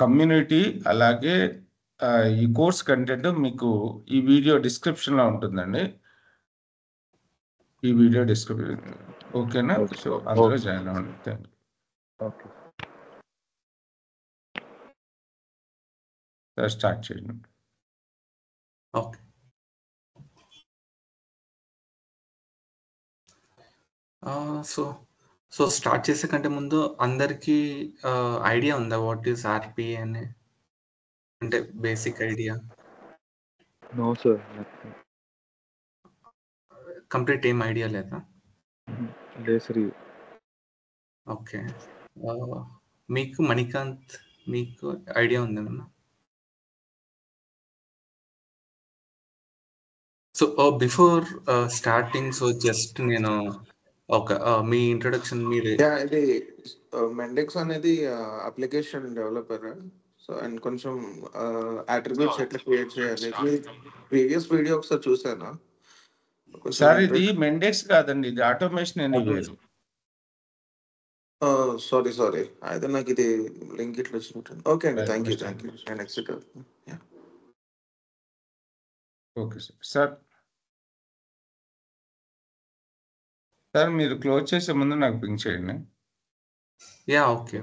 Community అలాగే ఈ course content మీకు ఈ వీడియో డిస్క్రిప్షన్లో ఉంటుందండి. ఈ వీడియో డిస్క్రిప్షన్ ఓకేనా? ఓకే. సో అందులో ఓకే. జాయిన్ అవ్వండి. Thank you. ఓకే. స్టార్ట్ చేయండి. ఓకే. సో స్టార్ట్ చేసే కంటే ముందు అందరికీ ఐడియా ఉందా వాట్ ఈస్ ఆర్పిఏ అని? అంటే basic idea no sir. Nothing. Complete ఏం ఐడియా లేదా? లేదు సార్. ఓకే. మీకు మణికాంత్ మీకు ఐడియా ఉందేమన్నా? సో బిఫోర్ స్టార్టింగ్ జస్ట్ నేను ఒక మీ ఇంట్రొడక్షన్ మీరు ఇది మెండెక్స్ అనేది అప్లికేషన్ డెవలపర్. సో అండ్ కొంచెం అట్రిబ్యూట్స్ ఎట్లా క్రియేట్ చేయాలి ప్రీవియస్ వీడియో ఒకసారి చూసాను. సార్ ఇది మెండెక్స్ కాదండి, ఇది ఆటోమేషన్ ఎనీవేర్. సారీ అయితే నాకు ఇది లింక్ ఇట్లా వచ్చినట్టు. ఓకే అండి, thank you and next. Okay sir. Sir మీరు క్లోజ్ చేసే ముందు నాకు పింక్ చేయండి. Yeah okay.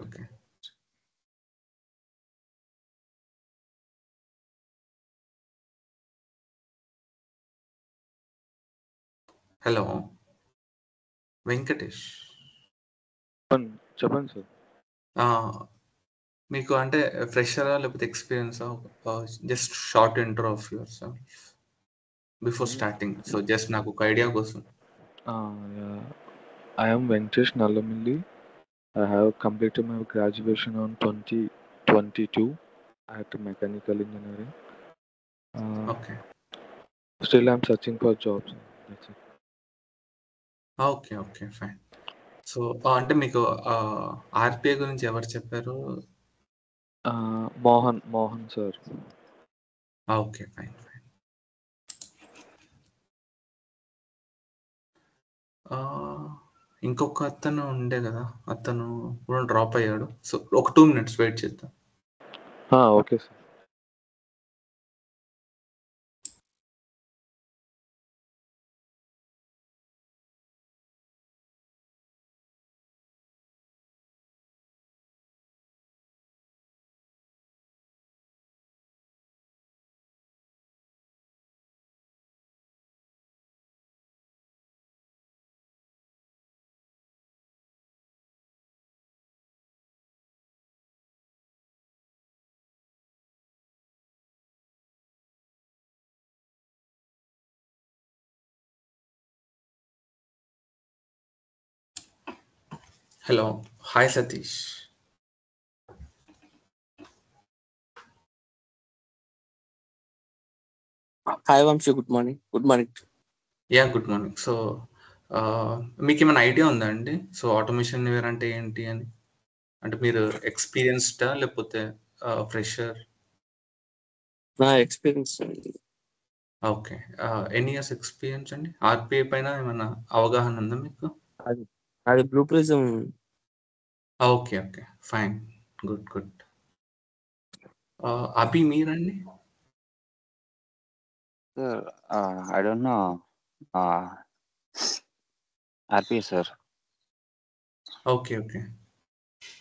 హలో వెంకటేష్, చెప్పండి సార్. మీకు అంటే ఫ్రెషరా లేకపోతే ఎక్స్పీరియన్సా? Just short intro of yourself before starting. So just నాకు ఒక ఐడియా కోసం. I am Venkatesh Nallamilli. I have completed my graduation on 2022 at mechanical engineering. Okay. Still I am searching for jobs. That's it. Okay fine. So అంటే మీకు RPI గురించి ఎవరు చెప్పారు? Mohan sir. Okay fine. ఇంకొక అతను ఉండే కదా, అతను కూడా డ్రాప్ అయ్యాడు. సో ఒక 2 minutes వెయిట్ చేద్దాం. Okay sir. Hello, hi Satish. Hi Vamshi, good morning. Yeah good morning. So మీకు ఏమైనా ఐడియా ఉందా అండి? సో ఆటోమేషన్ వేర్ అంటే ఏంటి అని? అంటే మీరు ఎక్స్పీరియన్స్డా లేకపోతే ఫ్రెషర్? నా ఎక్స్పీరియన్స్ ఓకే. ఎన్ని ఇయర్స్ ఎక్స్పీరియన్స్ అండి? ఆర్పిఐ పైన ఏమైనా అవగాహన ఉందా మీకు? అది Blue Prism. Okay fine, good. Abhi మీరండి? I don't know. RPA sir. Okay.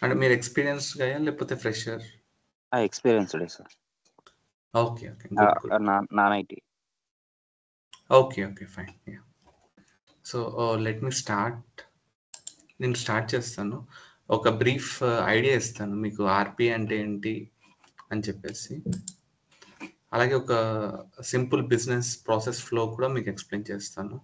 అంటే మీరు ఎక్స్పీరియన్స్ గా లేకపోతే fresher? Experienced sir. Okay good. Non-IT. Okay fine. So let me start. నేను స్టార్ట్ చేస్తాను. ఒక బ్రీఫ్ ఐడియా ఇస్తాను మీకు ఆర్పిఐ అంటే ఏంటి అని చెప్పేసి. అలాగే ఒక సింపుల్ బిజినెస్ ప్రాసెస్ ఫ్లో కూడా మీకు ఎక్స్ప్లెయిన్ చేస్తాను.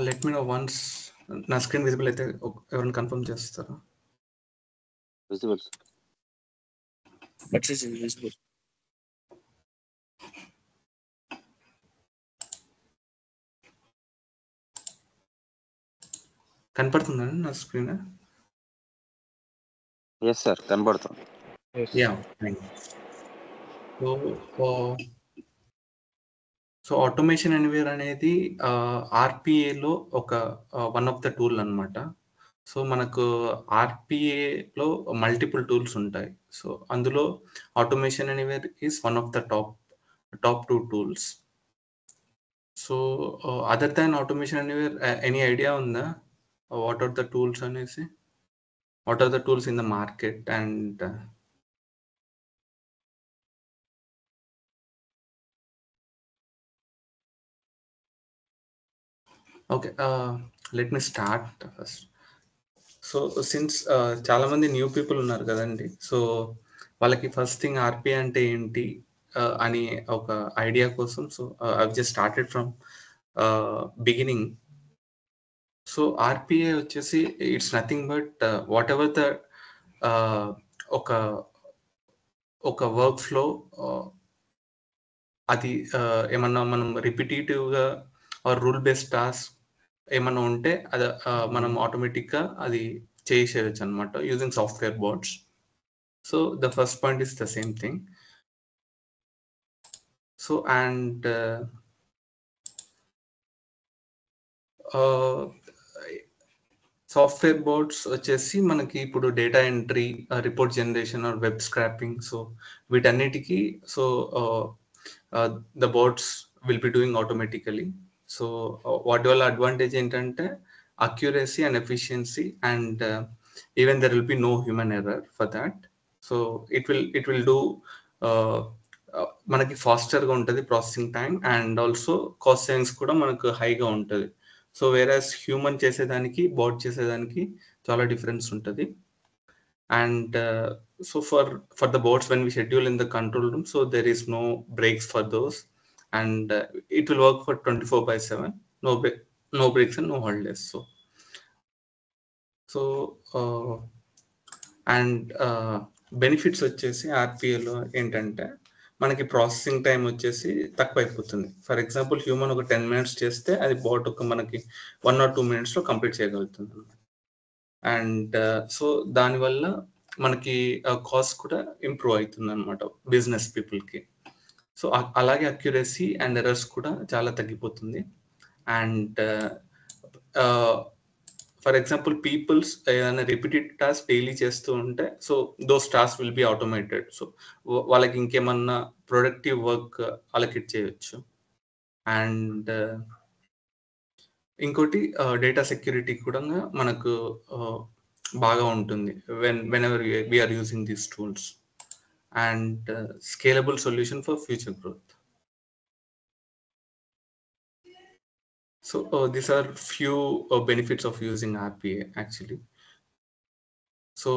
లెట్ మీ నో వన్స్ నా స్క్రీన్ విజిబుల్ అయితే ఎవరైనా కన్ఫర్మ్ చేస్తారా? Visible. But it's invisible. కనపడుతుందండి నా స్క్రీన్? Yes, sir. కనబడుతుంది. Yes. Yeah so Automation Anywhere అనేది ఆర్పిఏలో ఒక వన్ ఆఫ్ ద టూల్ అన్నమాట. సో మనకు ఆర్పిఏలో మల్టిపుల్ టూల్స్ ఉంటాయి. సో అందులో Automation Anywhere is one of the top 2 tools. So other than Automation Anywhere any idea ఉందా వాట్ ఆర్ ద టూల్స్ అనేసి? What are the tools in the market? And okay, let me start first. So since చాలా మంది new people ఉన్నారు కదండి, so వాళ్ళకి first thing RPI అంటే ఏంటి అని ఒక ఐడియా కోసం, so I just started from beginning. So RPI వచ్చేసి it's nothing but whatever the ఒక వర్క్ ఫ్లో అది ఏమన్నా మనం రిపిటేటివ్గా ఆర్ రూల్ బేస్డ్ టాస్క్ ఏమన్నా ఉంటే అది మనం ఆటోమేటిక్గా అది చేసేయచ్చు అనమాట using software bots. So the first point is the same thing. So and software bots వచ్చేసి మనకి ఇప్పుడు data entry, report generation or web scraping, so వీటన్నిటికీ so the bots will be doing automatically. So వాటి వల్ల advantage ఏంటంటే accuracy and efficiency, and even there will be no human error for that. So it will do మనకి ఫాస్టర్గా ఉంటుంది processing time, and also cost savings కూడా మనకు హైగా ఉంటుంది. సో వేరస్ హ్యూమన్ చేసేదానికి బాట్ చేసేదానికి చాలా డిఫరెన్స్ ఉంటుంది. And so for the bots when we schedule in the control room, so there is no breaks for those, and it will work for 24/7, no breaks and no holidays. So and benefits వచ్చేసి ఆర్పిఏలో ఏంటంటే మనకి processing time వచ్చేసి తక్కువ అయిపోతుంది. For example human ఒక 10 minutes చేస్తే అది bat ఒక మనకి 1 or 2 minutesలో కంప్లీట్ చేయగలుగుతుంది. అండ్ సో దానివల్ల మనకి కాస్ట్ కూడా ఇంప్రూవ్ అవుతుంది అనమాట బిజినెస్ పీపుల్కి. సో అలాగే అక్యురసీ అండ్ ఎర్రర్స్ కూడా చాలా తగ్గిపోతుంది. అండ్ ఫర్ ఎగ్జాంపుల్ పీపుల్స్ ఏదైనా రిపీటెడ్ టాస్క్ డైలీ చేస్తూ ఉంటే, so those task will be automated. So వాళ్ళకి ఇంకేమన్నా ప్రొడక్టివ్ వర్క్ అలొకేట్ చేయొచ్చు. అండ్ ఇంకోటి డేటా సెక్యూరిటీ కూడా మనకు బాగా ఉంటుంది when ever we are using these tools, and scalable solution for future growth. So these are few benefits of using RPA actually. So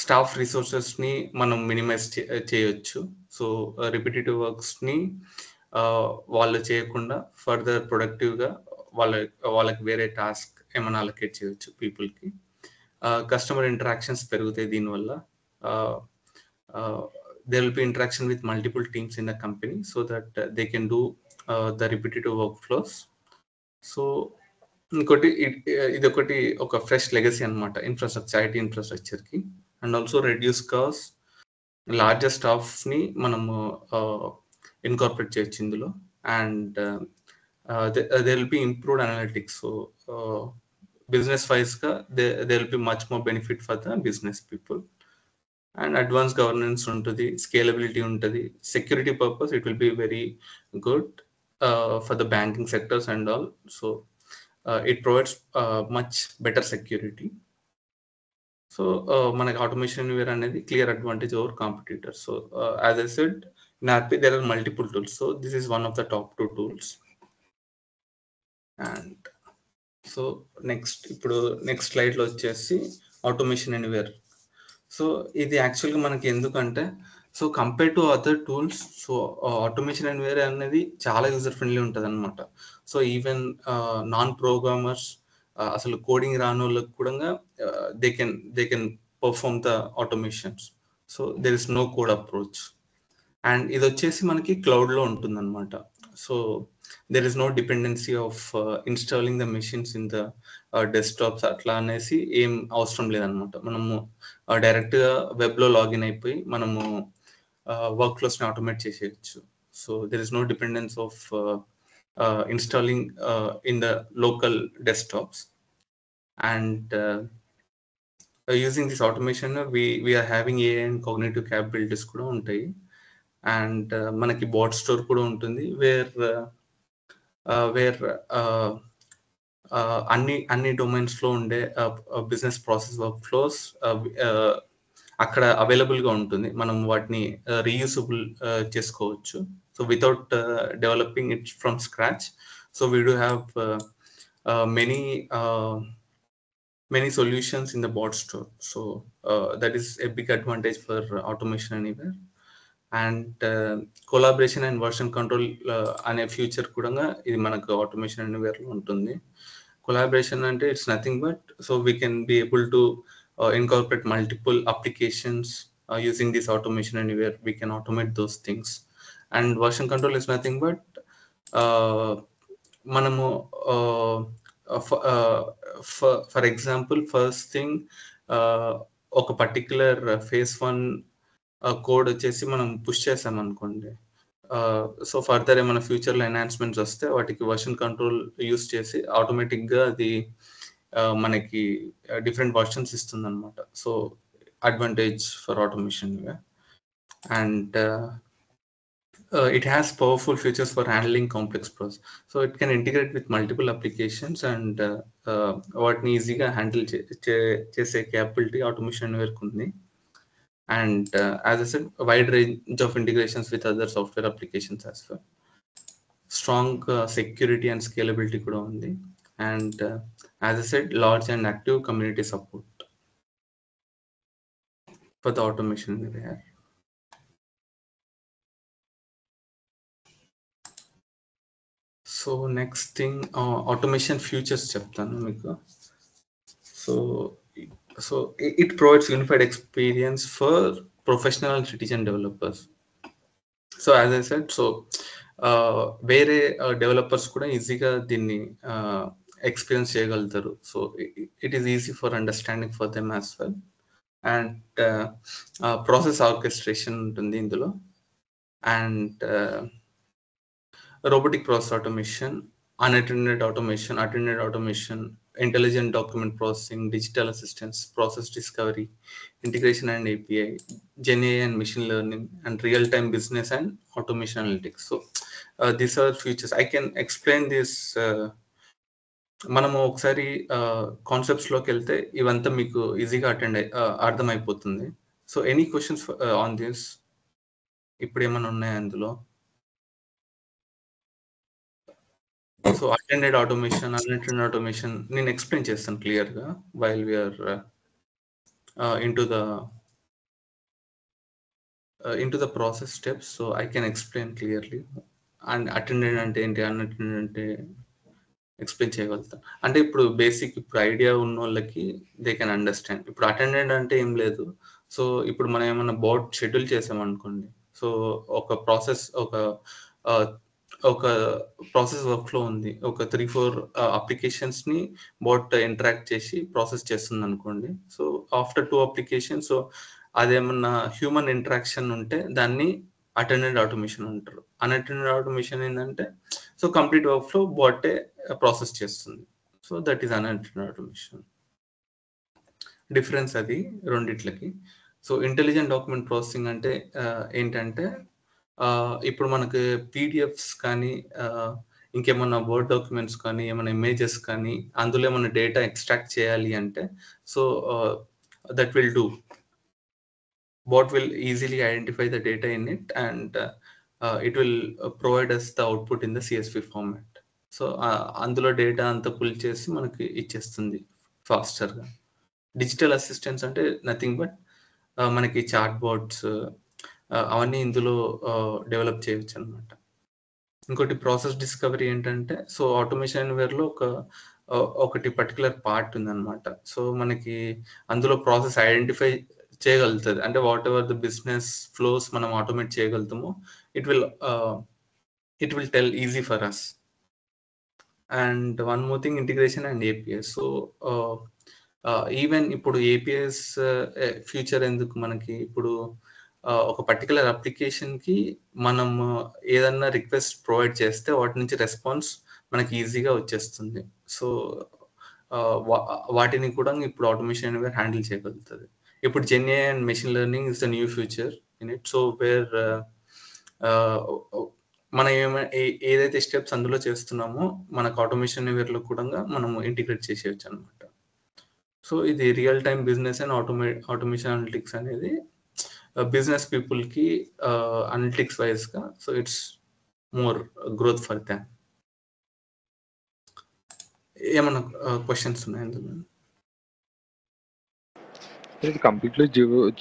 staff resources ni manam minimize cheyochu. So repetitive works ni వాళ్ళు చేయకుండా further ప్రొడక్టివ్గా వాళ్ళకి వేరే task ఏమైనా allocate చేయొచ్చు పీపుల్కి. Customer interactions పెరుగుతాయి దీనివల్ల. there will be interaction with multiple teams in the company so that they can do the repetitive workflows. So ఇంకోటి ఇది ఒకటి ఒక ఫ్రెష్ లెగసీ అనమాట ఇన్ఫ్రాస్ట్రక్చర్, ఐటీ ఇన్ఫ్రాస్ట్రక్చర్కి. And also reduce cost, largest స్టాఫ్ని మనము ఇన్కార్పొరేట్ చేయొచ్చు ఇందులో. And there will be improved analytics. So business wise ga there will be much more benefit for the business people. And advanced governance untadi, scalability untadi, security purpose it will be very good for the banking sectors and all. So it provides much better security. So manaki automation anywhere anedi clear advantage over competitors. So as I said, in RP there are multiple tools, so this is one of the top 2 tools. And so ఇప్పుడు next స్లైడ్లో వచ్చేసి Automation Anywhere. So ఇది యాక్చువల్గా మనకి ఎందుకంటే, so compare to other tools, so Automation Anywhere అనేది చాలా user friendly ఉంటుంది అనమాట. సో ఈవెన్ నాన్ ప్రోగ్రామర్స్, అసలు కోడింగ్ రాని వాళ్ళకి కూడా they can perform the automations. So there is no code approach. And ఇది వచ్చేసి మనకి క్లౌడ్లో ఉంటుంది అనమాట. So there is no dependency of installing the machines in the desktops అట్లా అనేసి ఏం అవసరం లేదనమాట. మనము డైరెక్ట్గా వెబ్లో లాగిన్ అయిపోయి మనము వర్క్ ఫ్లోస్ని ఆటోమేట్ చేసేయచ్చు. So there is no dependence of installing in the local desktops. And using this automation we're having AI and cognitive capabilities కూడా ఉంటాయి. అండ్ మనకి బాట్ స్టోర్ కూడా ఉంటుంది వేర్ అన్ని డొమైన్స్లో ఉండే బిజినెస్ ప్రాసెస్ వర్క్ ఫ్లోస్ అక్కడ అవైలబుల్గా ఉంటుంది. మనం వాటిని రీయూజబుల్ చేసుకోవచ్చు. So without developing it from scratch. So we do have many solutions in the bot store. So that is a big advantage for automation anywhere. And collaboration end version control అనే future కూడా ఇది మనకు automation ఎనీవేర్లో ఉంటుంది. Collaboration అంటే it's nothing but so we can be able to incorporate multiple applications using this automation anywhere. We can automate those things. End version control is nothing but మనము for example first thing ఒక particular phase 1 code వచ్చేసి మనం push చేసాం అనుకోండి. So further ఏమైనా ఫ్యూచర్లో enhancements వస్తే వాటికి వర్షన్ కంట్రోల్ యూస్ చేసి ఆటోమేటిక్గా అది మనకి డిఫరెంట్ వర్షన్స్ ఇస్తుంది అనమాట. So advantage for automation. And it has powerful features for handling complex process. So it can integrate with multiple applications and వాటిని ఈజీగా హ్యాండిల్ చేసే క్యాపబిలిటీ ఆటోమేషన్ వరకు ఉంది. And as I said, a wide range of integrations with other software applications as well. Strong security and scalability kuda undi. And as I said, large and active community support for the automation area. So next thing, automation futures cheptanu meeku. So it provides unified experience for professional and citizen developers. So as I said, so వేరే developers కూడా ఈజీగా దీన్ని experience చేయగలుగుతారు. So it is easy for understanding for them as well. And process orchestration ఉంటుంది ఇందులో. And robotic process automation, unattended automation, attended automation, intelligent document processing, digital assistance, process discovery, integration and API, Gen AI and machine learning, and real-time business and automation analytics. So these are features. I can explain this. మనము ఒకసారి కాన్సెప్ట్స్లోకి వెళ్తే ఇవంతా మీకు ఈజీగా అర్థమైపోతుంది. So any questions on this? ఇప్పుడు ఏమైనా ఉన్నాయా అందులో? So attended automation, unattended automation నేను ఎక్స్ప్లెయిన్ చేస్తాను క్లియర్గా while we're into the process steps. So I can explain clearly. And attended అంటే ఏంటి, అన్అటెండెడ్ అంటే ఎక్స్ప్లెయిన్ చేయగలుగుతాను. అంటే ఇప్పుడు బేసిక్ ఇప్పుడు ఐడియా ఉన్న వాళ్ళకి దే కెన్ అండర్స్టాండ్. ఇప్పుడు అటెండెడ్ అంటే ఏం లేదు. సో ఇప్పుడు మనం ఏమైనా బోర్డ్ షెడ్యూల్ చేసామనుకోండి. సో ఒక ప్రాసెస్ వర్క్ ఫ్లో ఉంది, ఒక 3-4 అప్లికేషన్స్ని బోట్ ఇంటరాక్ట్ చేసి ప్రాసెస్ చేస్తుంది అనుకోండి. సో ఆఫ్టర్ 2 అప్లికేషన్స్, సో అదేమన్నా హ్యూమన్ ఇంటరాక్షన్ ఉంటే దాన్ని అటెండెడ్ ఆటోమేషన్ అంటారు. అన్అటెండెడ్ ఆటోమేషన్ ఏంటంటే సో కంప్లీట్ వర్క్ ఫ్లో బోటే ప్రాసెస్ చేస్తుంది. So that is unattended automation. Difference అది రెండిట్లకి. సో ఇంటెలిజెంట్ డాక్యుమెంట్ ప్రాసెసింగ్ అంటే ఏంటంటే ఇప్పుడు మనకు పీడిఎఫ్స్ కానీ ఇంకేమన్నా వర్డ్ డాక్యుమెంట్స్ కానీ ఏమైనా ఇమేజెస్ కానీ అందులో ఏమైనా డేటా ఎక్స్ట్రాక్ట్ చేయాలి అంటే so that will do. Bot will easily identify the data in it and it will provide us the output in the CSV format. So అందులో డేటా అంతా పుల్ చేసి మనకి ఇచ్చేస్తుంది ఫాస్టర్గా. డిజిటల్ అసిస్టెంట్స్ అంటే నథింగ్ బట్ మనకి chat bots అవన్నీ ఇందులో develop చేయవచ్చు అనమాట. ఇంకోటి ప్రాసెస్ డిస్కవరీ ఏంటంటే సో ఆటోమేషన్ వేర్లో ఒక ఒకటి పర్టికులర్ పార్ట్ ఉందన్నమాట. సో మనకి అందులో ప్రాసెస్ ఐడెంటిఫై చేయగలుగుతుంది. అంటే whatever the business flows మనం ఆటోమేట్ చేయగలుగుతామో it will tell easy for us. And one more thing, integration and APIs. So even ఇప్పుడు ఏపీఎస్ ఫ్యూచర్ ఎందుకు మనకి ఇప్పుడు ఒక పర్టికులర్ అప్లికేషన్కి మనం ఏదన్నా రిక్వెస్ట్ ప్రొవైడ్ చేస్తే వాటి నుంచి రెస్పాన్స్ మనకి ఈజీగా వచ్చేస్తుంది. సో వాటిని కూడా ఇప్పుడు ఆటోమేషన్ అనేది హ్యాండిల్ చేయగలుగుతుంది. ఇప్పుడు GenAI and machine learning is the new future in it. So where మనం ఏదైతే స్టెప్స్ అందులో చేస్తున్నామో మనకు ఆటోమేషన్ వేర్లో కూడా మనం ఇంటిగ్రేట్ చేసేయచ్చు అనమాట. సో ఇది real time business and automation analytics అనేది బిజినెస్ పీపుల్కి అనలిటిక్స్ వైజ్గా. So it's more growth for Dham. ఏమన్నా క్వశ్చన్స్ ఉన్నాయి అందులో? ఇది కంప్లీట్లీ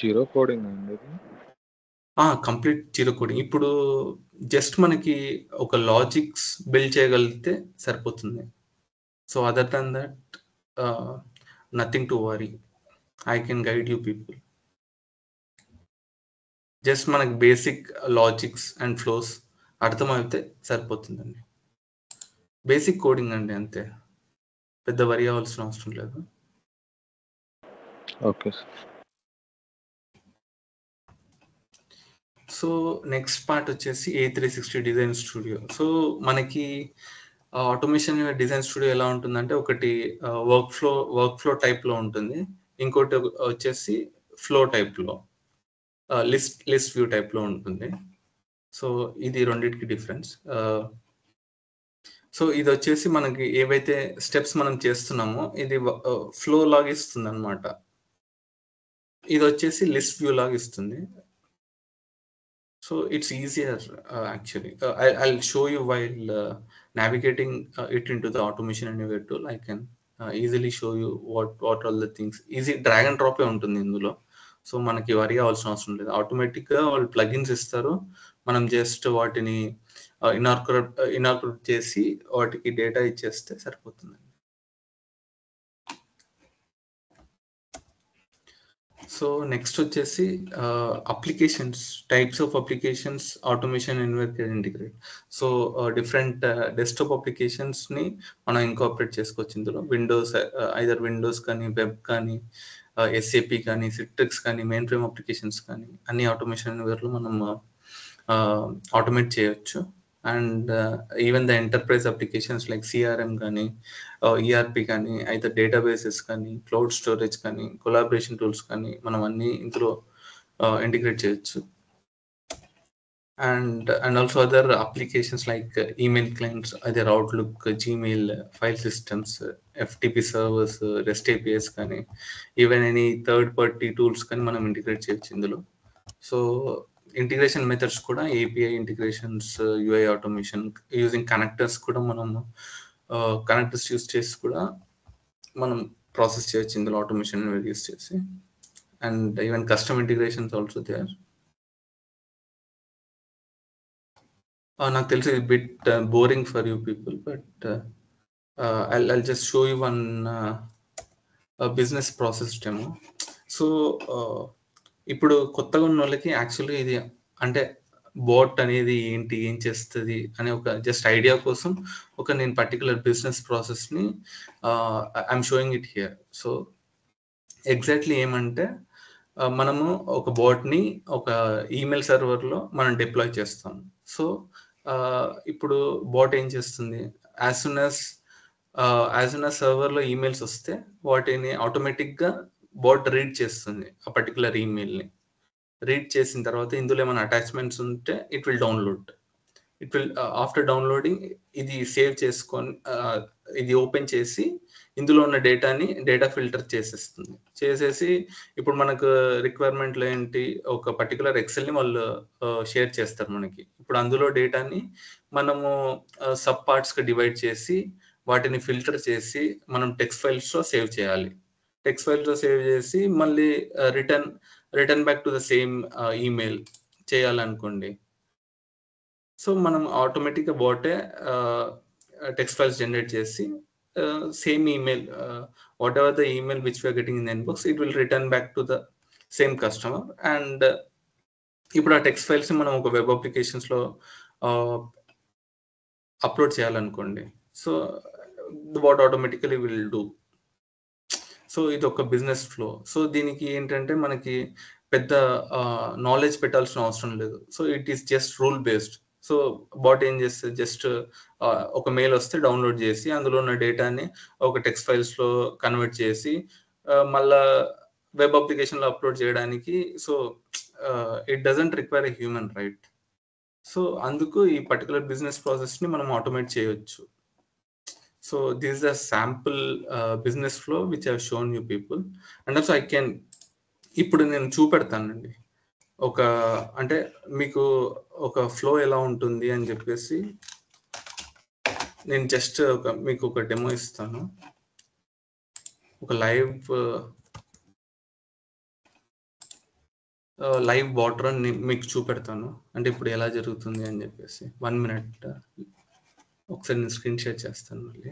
జీరో కోడింగ్ అండి ఇది? Complete zero coding. ఇప్పుడు జస్ట్ మనకి ఒక లాజిక్స్ బిల్డ్ చేయగలిగితే సరిపోతుంది. So other than that nothing to worry. I can guide you people. Just మనకి బేసిక్ లాజిక్స్ అండ్ ఫ్లోస్ అర్థమైతే సరిపోతుందండి. బేసిక్ కోడింగ్ అండి, అంతే. పెద్ద వరి అవ్వాల్సిన అవసరం లేదు. Okay sir. So next part వచ్చేసి A360 డిజైన్ స్టూడియో. సో మనకి ఆటోమేషన్ డిజైన్ స్టూడియో ఎలా ఉంటుందంటే, ఒకటి వర్క్ ఫ్లో టైప్లో ఉంటుంది, ఇంకోటి వచ్చేసి ఫ్లో టైప్లో, లిస్ట్ వ్యూ టైప్లో ఉంటుంది. సో ఇది రెండింటికి డిఫరెన్స్. సో ఇది వచ్చేసి మనకి ఏవైతే స్టెప్స్ మనం చేస్తున్నామో ఇది ఫ్లో లాగా ఇస్తుంది అనమాట. ఇది వచ్చేసి లిస్ట్ వ్యూ లాగా ఇస్తుంది. So it's easier actually. I'll show you while navigating it into the automation anywhere tool. I can easily show you what all the things. Easy drag and drop ఉంటుంది ఇందులో. So మనకి వరి అవ్వాల్సిన అవసరం లేదు. ఆటోమేటిక్గా వాళ్ళు ప్లగిన్స్ ఇస్తారు, మనం జస్ట్ వాటిని ఇనార్పొరేట్ చేసి వాటికి డేటా ఇచ్చేస్తే సరిపోతుంది. సో నెక్స్ట్ వచ్చేసి applications, types of applications automation environment integrate. So different desktop అప్లికేషన్స్ని మనం ఇంకాపరేట్ చేసుకోవచ్చు ఇందులో. ఐదర్ విండోస్ కానీ, వెబ్ కానీ, SAP కానీ, సిట్రిక్స్ కానీ, మెయిన్ ఫ్రేమ్ అప్లికేషన్స్ కానీ అన్ని ఆటోమేషన్ ఎన్వైరన్మెంట్లో మనం ఆటోమేట్ చేయొచ్చు. And even the enterprise applications like CRM కానీ, ERP కానీ, అయితే డేటాబేసెస్ కానీ, క్లౌడ్ స్టోరేజ్ కానీ, కొలాబరేషన్ టూల్స్ కానీ మనం అన్ని ఇందులో ఇంటిగ్రేట్ చేయొచ్చు. And also other applications like email clients, అదే outlook, Gmail, file systems, FTP servers, REST APIs కానీ, even any third party tools కానీ మనం ఇంటిగ్రేట్ చేయొచ్చు ఇందులో. సో ఇంటిగ్రేషన్ మెథడ్స్ కూడా API integrations, UI automation using connectors కూడా మనం కనెక్టర్స్ యూజ్ చేసి కూడా మనం ప్రాసెస్ చేయొచ్చు ఇందులో ఆటోమేషన్ యూజ్ చేసి. And even custom integrations also there. నాకు తెలిసి ఇది bit boring for you people, but I'll just show you one business process demo. So ఇప్పుడు కొత్తగా ఉన్న వాళ్ళకి యాక్చువల్గా ఇది అంటే బోట్ అనేది ఏంటి, ఏం చేస్తుంది అనే ఒక జస్ట్ ఐడియా కోసం నేను పర్టికులర్ బిజినెస్ ప్రాసెస్ని I'm showing it here. So exactly ఏమంటే మనము ఒక బోట్ని ఒక ఈమెయిల్ సర్వర్లో మనం డిప్లాయ్ చేస్తాం. సో ఇప్పుడు బోట్ ఏం చేస్తుంది, యాజ్ సూన్ యాజ్ సర్వర్లో ఈమెయిల్స్ వస్తే వాటిని ఆటోమేటిక్గా బోట్ రీడ్ చేస్తుంది. ఆ పర్టికులర్ ఈమెయిల్ని రీడ్ చేసిన తర్వాత ఇందులో ఏమైనా అటాచ్మెంట్స్ ఉంటే it will download. After downloading ఇది సేవ్ చేసుకొని ఇది ఓపెన్ చేసి ఇందులో ఉన్న డేటా ఫిల్టర్ చేసేసి ఇప్పుడు మనకు రిక్వైర్మెంట్లో ఏంటి, ఒక పర్టికులర్ ఎక్సెల్ని వాళ్ళు షేర్ చేస్తారు మనకి. ఇప్పుడు అందులో డేటాని మనము సబ్ పార్ట్స్గా డివైడ్ చేసి వాటిని ఫిల్టర్ చేసి మనం టెక్స్ట్ ఫైల్స్లో సేవ్ చేయాలి. టెక్స్ట్ ఫైల్స్లో సేవ్ చేసి మళ్ళీ return back to the same email చేయాలనుకోండి. సో మనం ఆటోమేటిక్గా బోటే టెక్స్ట్ ఫైల్స్ జనరేట్ చేసి same email, whatever the email which we are getting in the inbox, it will return back to the same customer. And ఇప్పుడు ఆ text files మనం ఒక web అప్లికేషన్స్లో అప్లోడ్ చేయాలనుకోండి, so what automatically will do. So ఇది ఒక business flow. So దీనికి ఏంటంటే మనకి పెద్ద నాలెడ్జ్ పెట్టాల్సిన అవసరం లేదు. So it is just rule based. So bot ఏం చేస్తే జస్ట్ ఒక మెయిల్ వస్తే డౌన్లోడ్ చేసి అందులో ఉన్న డేటాని ఒక టెక్స్ట్ ఫైల్స్లో కన్వర్ట్ చేసి మళ్ళా వెబ్ అప్లికేషన్లో అప్లోడ్ చేయడానికి. So it doesn't require a human, right? So అందుకు ఈ పర్టికులర్ బిజినెస్ ప్రాసెస్ని మనం ఆటోమేట్ చేయొచ్చు. So this is the sample business flow which I've shown you people. And also I can, ఇప్పుడు నేను చూపెడతానండి ఒక, అంటే మీకు ఒక ఫ్లో ఎలా ఉంటుంది అని చెప్పేసి నేను జస్ట్ మీకు ఒక డెమో ఇస్తాను. ఒక లైవ్ బాట్ రన్ మీకు చూపెడతాను, అంటే ఇప్పుడు ఎలా జరుగుతుంది అని చెప్పేసి. 1 minute ఒకసారి నేను స్క్రీన్ షేర్ చేస్తాను మళ్ళీ.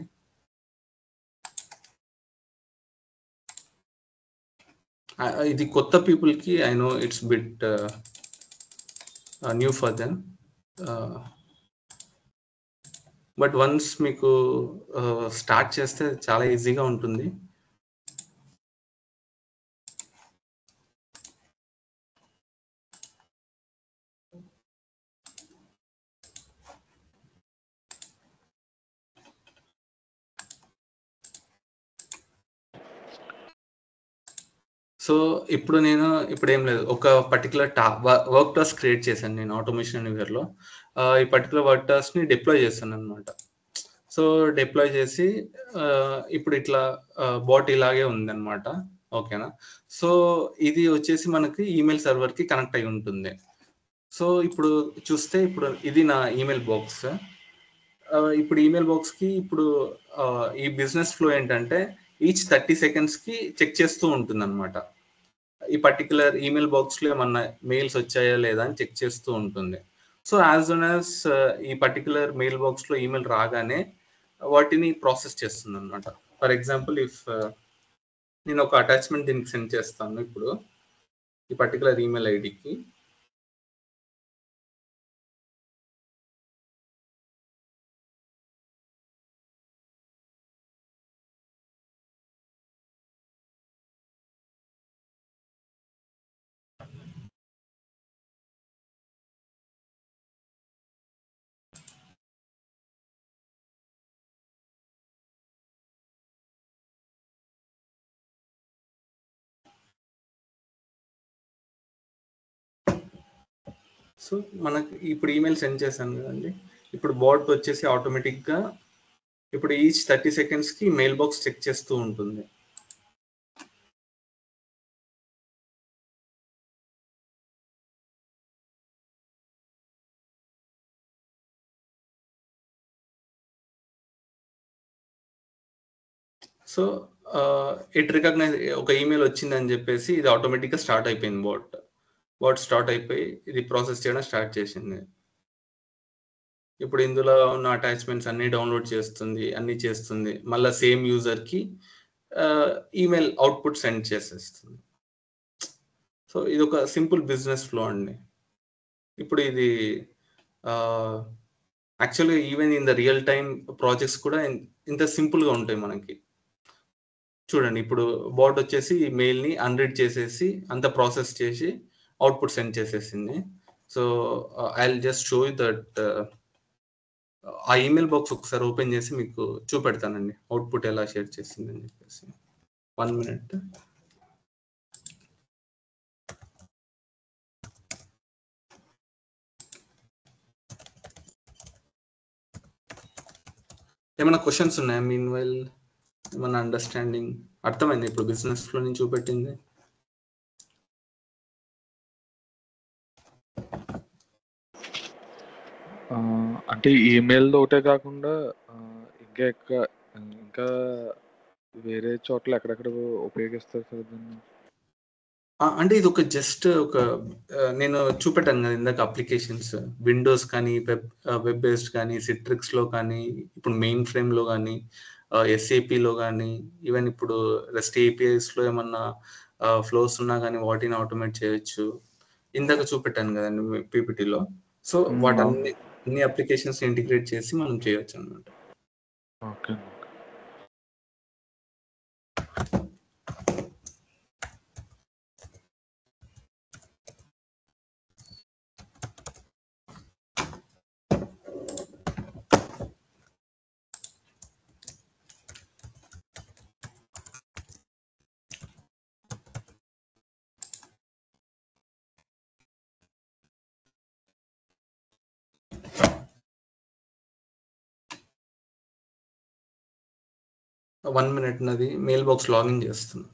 ఇది కొత్త పీపుల్కి I know it's bit new for them, but once మీకు స్టార్ట్ చేస్తే చాలా ఈజీగా ఉంటుంది. సో ఇప్పుడు ఏం లేదు, ఒక పర్టికులర్ వర్క్ టాస్క్ క్రియేట్ చేశాను నేను ఆటోమేషన్ ఎనీవేర్లో. ఈ పర్టికులర్ వర్క్ టాస్క్ని డిప్లాయ్ చేశాను అనమాట. సో డిప్లాయ్ చేసి ఇప్పుడు ఇట్లా బాట్ ఇలాగే ఉందన్నమాట, ఓకేనా? సో ఇది వచ్చేసి మనకి ఈమెయిల్ సర్వర్కి కనెక్ట్ అయి ఉంటుంది. సో ఇప్పుడు చూస్తే ఇప్పుడు ఇది నా ఈమెయిల్ బాక్స్. ఇప్పుడు ఈమెయిల్ బాక్స్కి ఇప్పుడు ఈ బిజినెస్ ఫ్లో ఏంటంటే ఈచ్ 30 secondsకి చెక్ చేస్తూ ఉంటుంది అనమాట. ఈ పర్టికులర్ ఈమెయిల్ బాక్స్లో ఏమన్నా మెయిల్స్ వచ్చాయా లేదా అని చెక్ చేస్తూ ఉంటుంది. సో యాజ్ సూన్ యాజ్ ఈ పర్టికులర్ మెయిల్ బాక్స్లో ఈమెయిల్ రాగానే వాటిని ప్రాసెస్ చేస్తుంది అనమాట. ఫర్ ఎగ్జాంపుల్ ఇఫ్ నేను ఒక అటాచ్మెంట్ దీనికి సెండ్ చేస్తాను ఇప్పుడు ఈ పర్టికులర్ ఈమెయిల్ ఐడికి. సో మనకి ఇప్పుడు ఈమెయిల్ సెండ్ చేశాను కదండి, ఇప్పుడు బాట్ వచ్చేసి ఆటోమేటిక్గా ఇప్పుడు ఈచ్ 30 secondsకి మెయిల్ బాక్స్ చెక్ చేస్తూ ఉంటుంది. సో ఇట్ రికగ్నైజ్ ఒక ఈమెయిల్ వచ్చిందని చెప్పేసి ఇది ఆటోమేటిక్గా స్టార్ట్ అయిపోయింది. బాట్ స్టార్ట్ అయిపోయి ఇది ప్రాసెస్ చేయడం స్టార్ట్ చేసింది. ఇప్పుడు ఇందులో ఉన్న అటాచ్మెంట్స్ అన్ని డౌన్లోడ్ చేస్తుంది, అన్ని చేస్తుంది, మళ్ళీ సేమ్ యూజర్కి ఈమెయిల్ అవుట్పుట్ సెండ్ చేసేస్తుంది. సో ఇది ఒక సింపుల్ బిజినెస్ ఫ్లో అండి. ఇప్పుడు ఇది యాక్చువల్గా even in the real time projects కూడా ఇంత సింపుల్గా ఉంటాయి మనకి. చూడండి ఇప్పుడు బాట్ వచ్చేసి ఈ మెయిల్ని అన్రీడ్ చేసేసి అంత ప్రాసెస్ చేసి అవుట్పుట్ సెండ్ చేసేసింది. So I will just show you that ఆ ఈమెయిల్ బాక్స్ ఒకసారి ఓపెన్ చేసి మీకు చూపెడతానండి అవుట్పుట్ ఎలా షేర్ చేసింది అని చెప్పేసి. 1 minute. ఏమైనా క్వశ్చన్స్ ఉన్నాయా? మీన్ వైల్ ఏమైనా అండర్స్టాండింగ్ అర్థమైంది ఇప్పుడు బిజినెస్ ఫ్లో నుంచి చూపెట్టింది? అంటే ఈమెయిల్ ఒకటే కాకుండా ఇంకా వేరే చోట్ల ఎక్కడెక్కడ ఉపయోగిస్తారు కదా దాన్ని? అంటే ఇది ఒక జస్ట్ ఒక నేను చూపెట్టాను కదా ఇందాక అప్లికేషన్స్, విండోస్ కానీ వెబ్ బేస్డ్ కానీ సిట్రిక్స్లో కానీ ఇప్పుడు మెయిన్ ఫ్రేమ్లో కానీ ఎస్ఏపిలో కానీ ఈవెన్ ఇప్పుడు రెస్ట్ ఏపీఐస్లో ఏమన్నా ఫ్లోస్ ఉన్నా కానీ వాటిని ఆటోమేట్ చేయొచ్చు. ఇందాక చూపెట్టాను కదండి పీపీటీలో. సో అన్ని అప్లికేషన్స్ ఇంటిగ్రేట్ చేసి మనం చేయొచ్చు అనమాట. ఓకే. 1 minute నాది మెయిల్ బాక్స్ లాగిన్ చేస్తున్నా.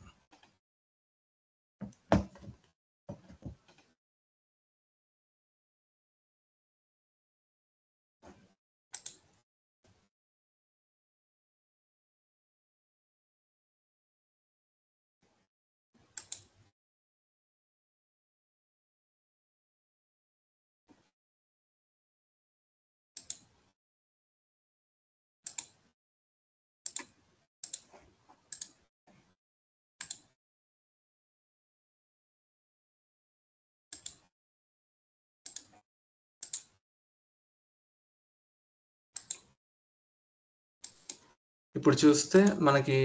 ఇప్పుడు చూస్తే మనకి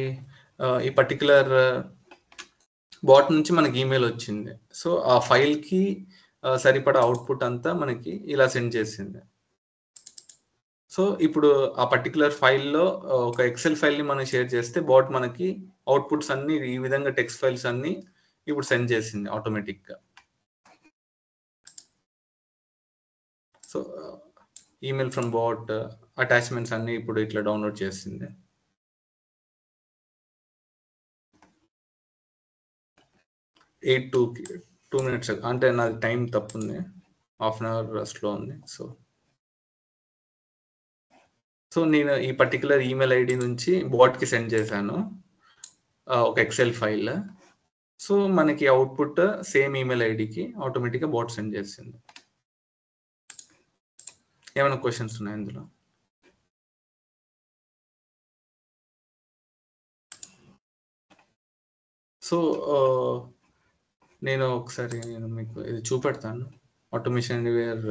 ఈ పర్టిక్యులర్ బాట్ నుంచి మనకి ఈమెయిల్ వచ్చింది. సో ఆ ఫైల్కి సరిపడా అవుట్పుట్ అంతా మనకి ఇలా సెండ్ చేసింది. సో ఇప్పుడు ఆ పర్టిక్యులర్ ఫైల్లో ఒక ఎక్సెల్ ఫైల్ని మనం షేర్ చేస్తే బాట్ మనకి అవుట్పుట్స్ అన్ని ఈ విధంగా టెక్స్ట్ ఫైల్స్ అన్ని ఇప్పుడు సెండ్ చేసింది ఆటోమేటిక్గా. So email from bot attachments అన్ని ఇప్పుడు ఇట్లా డౌన్లోడ్ చేసింది. టూ మినిట్స్ అంటే నాది టైం తప్పుంది, 1/2 అవర్ స్లో ఉంది. సో నేను ఈ పర్టికులర్ ఈమెయిల్ ఐడి నుంచి బాట్కి సెండ్ చేశాను ఒక ఎక్సెల్ ఫైల్. సో మనకి అవుట్పుట్ సేమ్ ఈమెయిల్ ఐడికి ఆటోమేటిక్గా బాట్ సెండ్ చేసింది. ఏమైనా క్వశ్చన్స్ ఉన్నాయి ఇందులో? సో నేను ఒకసారి మీకు ఇది చూపెడతాను, ఆటోమేషన్ ఎనీవేర్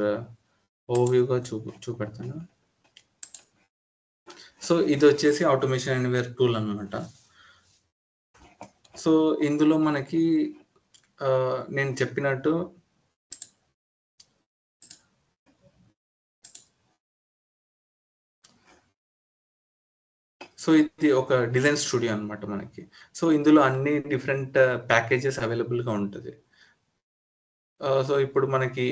ఓవర్వ్యూగా చూపెడతాను. సో ఇది వచ్చేసి ఆటోమేషన్ ఎనీవేర్ టూల్ అన్నమాట. సో ఇందులో మనకి నేను చెప్పినట్టు సో ఇది ఒక డిజైన్ స్టూడియో అనమాట మనకి. సో ఇందులో అన్ని డిఫరెంట్ ప్యాకేజెస్ అవైలబుల్గా ఉంటుంది. సో ఇప్పుడు మనకి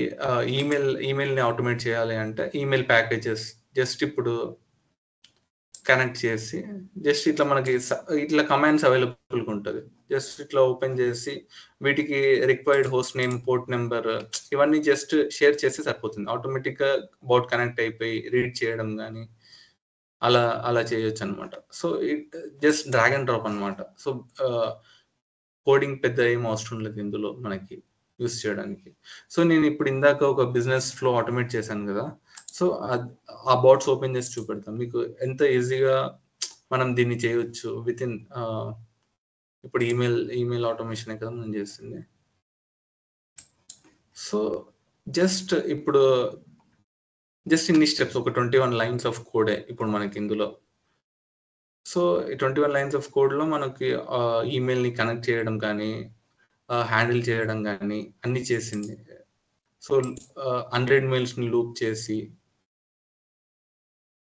ఈమెయిల్ని ఆటోమేట్ చేయాలి అంటే ఈమెయిల్ ప్యాకేజెస్ జస్ట్ ఇప్పుడు కనెక్ట్ చేసి జస్ట్ ఇట్లా మనకి ఇట్లా కమాండ్స్ అవైలబుల్గా ఉంటుంది. జస్ట్ ఇట్లా ఓపెన్ చేసి వీటికి required host name, port number ఇవన్నీ జస్ట్ షేర్ చేస్తే సరిపోతుంది. ఆటోమేటిక్గా బాట్ కనెక్ట్ అయిపోయి రీడ్ చేయడం కానీ అలా చేయొచ్చు అనమాట. So just drag and drop అనమాట. సో కోడింగ్ పెద్ద ఏం అవసరం లేదు ఇందులో మనకి యూస్ చేయడానికి. సో నేను ఇప్పుడు ఇందాక ఒక బిజినెస్ ఫ్లో ఆటోమేట్ చేశాను కదా, సో ఆ బాట్స్ ఓపెన్ చేసి చూపెడతాం మీకు ఎంత ఈజీగా మనం దీన్ని చేయవచ్చు విత్ ఇన్. ఇప్పుడు ఈమెయిల్ ఆటోమేషన్ కదా మనం చేస్తుంది. సో జస్ట్ ఇప్పుడు ఇన్ని స్టెప్స్, ఒక 21 లైన్స్ ఆఫ్ కోడే ఇప్పుడు మనకి ఇందులో. సో ఈ 21 లైన్స్ ఆఫ్ కోడ్లో మనకి ఈమెయిల్ని కనెక్ట్ చేయడం కానీ హ్యాండిల్ చేయడం కానీ అన్ని చేసింది. సో 100 మెయిల్స్ని లూప్ చేసి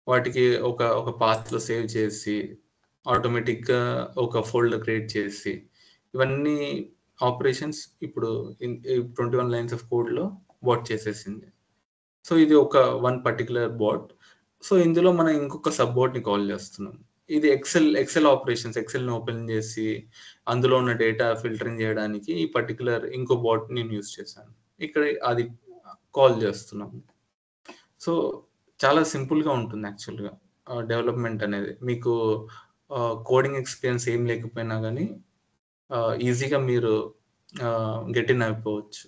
వాటికి ఒక పాత్లో సేవ్ చేసి ఆటోమేటిక్గా ఒక ఫోల్డర్ క్రియేట్ చేసి ఇవన్నీ ఆపరేషన్స్ ఇప్పుడు 21 లైన్స్ ఆఫ్ కోడ్లో బాట్ చేసేసింది. సో ఇది ఒక వన్ పర్టికులర్ బాట్. సో ఇందులో మనం ఇంకొక సబ్ బాట్ని కాల్ చేస్తున్నాం. ఇది ఎక్సెల్ ఆపరేషన్స్, ఎక్సెల్ని ఓపెన్ చేసి అందులో ఉన్న డేటా ఫిల్టరింగ్ చేయడానికి ఈ పర్టికులర్ ఇంకో బాట్ నేను యూజ్ చేశాను. ఇక్కడ అది కాల్ చేస్తున్నాం. సో చాలా సింపుల్గా ఉంటుంది యాక్చువల్గా డెవలప్మెంట్ అనేది. మీకు కోడింగ్ ఎక్స్పీరియన్స్ ఏం లేకపోయినా కానీ ఈజీగా మీరు గెట్ ఇన్ అయిపోవచ్చు.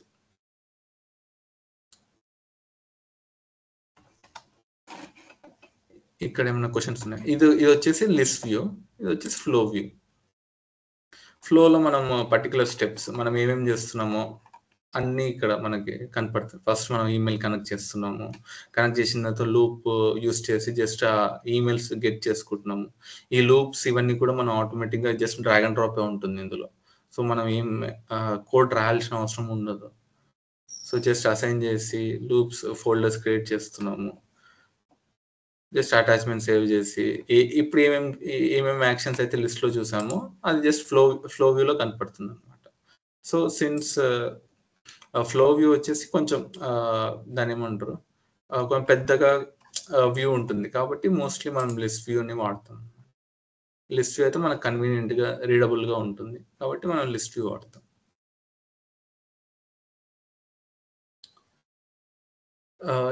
ఇక్కడ ఏమైనా క్వశ్చన్స్ ఉన్నాయి. ఇది వచ్చేసి లిస్ట్ వ్యూ, ఇది వచ్చేసి ఫ్లో వ్యూ. ఫ్లోలో మనం పర్టికులర్ స్టెప్స్ మనం ఏమేమి చేస్తున్నామో అన్నీ ఇక్కడ మనకి కనపడతాయి. ఫస్ట్ మనం ఈమెయిల్ కనెక్ట్ చేస్తున్నాము, కనెక్ట్ చేసిన తర్వాత లూప్ యూస్ చేసి జస్ట్ ఆ ఈమెయిల్స్ గెట్ చేసుకుంటున్నాము. ఈ లూప్స్ ఇవన్నీ కూడా మనం ఆటోమేటిక్గా జస్ట్ డ్రాగ్ అండ్ డ్రాప్ ఉంటుంది ఇందులో. సో మనం ఏం కోడ్ రాయాల్సిన అవసరం ఉండదు. సో జస్ట్ అసైన్ చేసి లూప్స్ ఫోల్డర్స్ క్రియేట్ చేస్తున్నాము, జస్ట్ అటాచ్మెంట్ సేవ్ చేసి ఇప్పుడు ఏమేమి యాక్షన్స్ అయితే లిస్ట్లో చూసామో అది జస్ట్ ఫ్లో వ్యూలో కనపడుతుంది అనమాట. సో సిన్స్ ఫ్లో వ్యూ వచ్చేసి కొంచెం దాని ఏమంటారు కొంచెం పెద్దగా వ్యూ ఉంటుంది కాబట్టి మోస్ట్లీ మనం లిస్ట్ వ్యూని వాడతాం. లిస్ట్ వ్యూ అయితే మనకు కన్వీనియంట్గా రీడబుల్గా ఉంటుంది కాబట్టి మనం లిస్ట్ వ్యూ వాడతాం.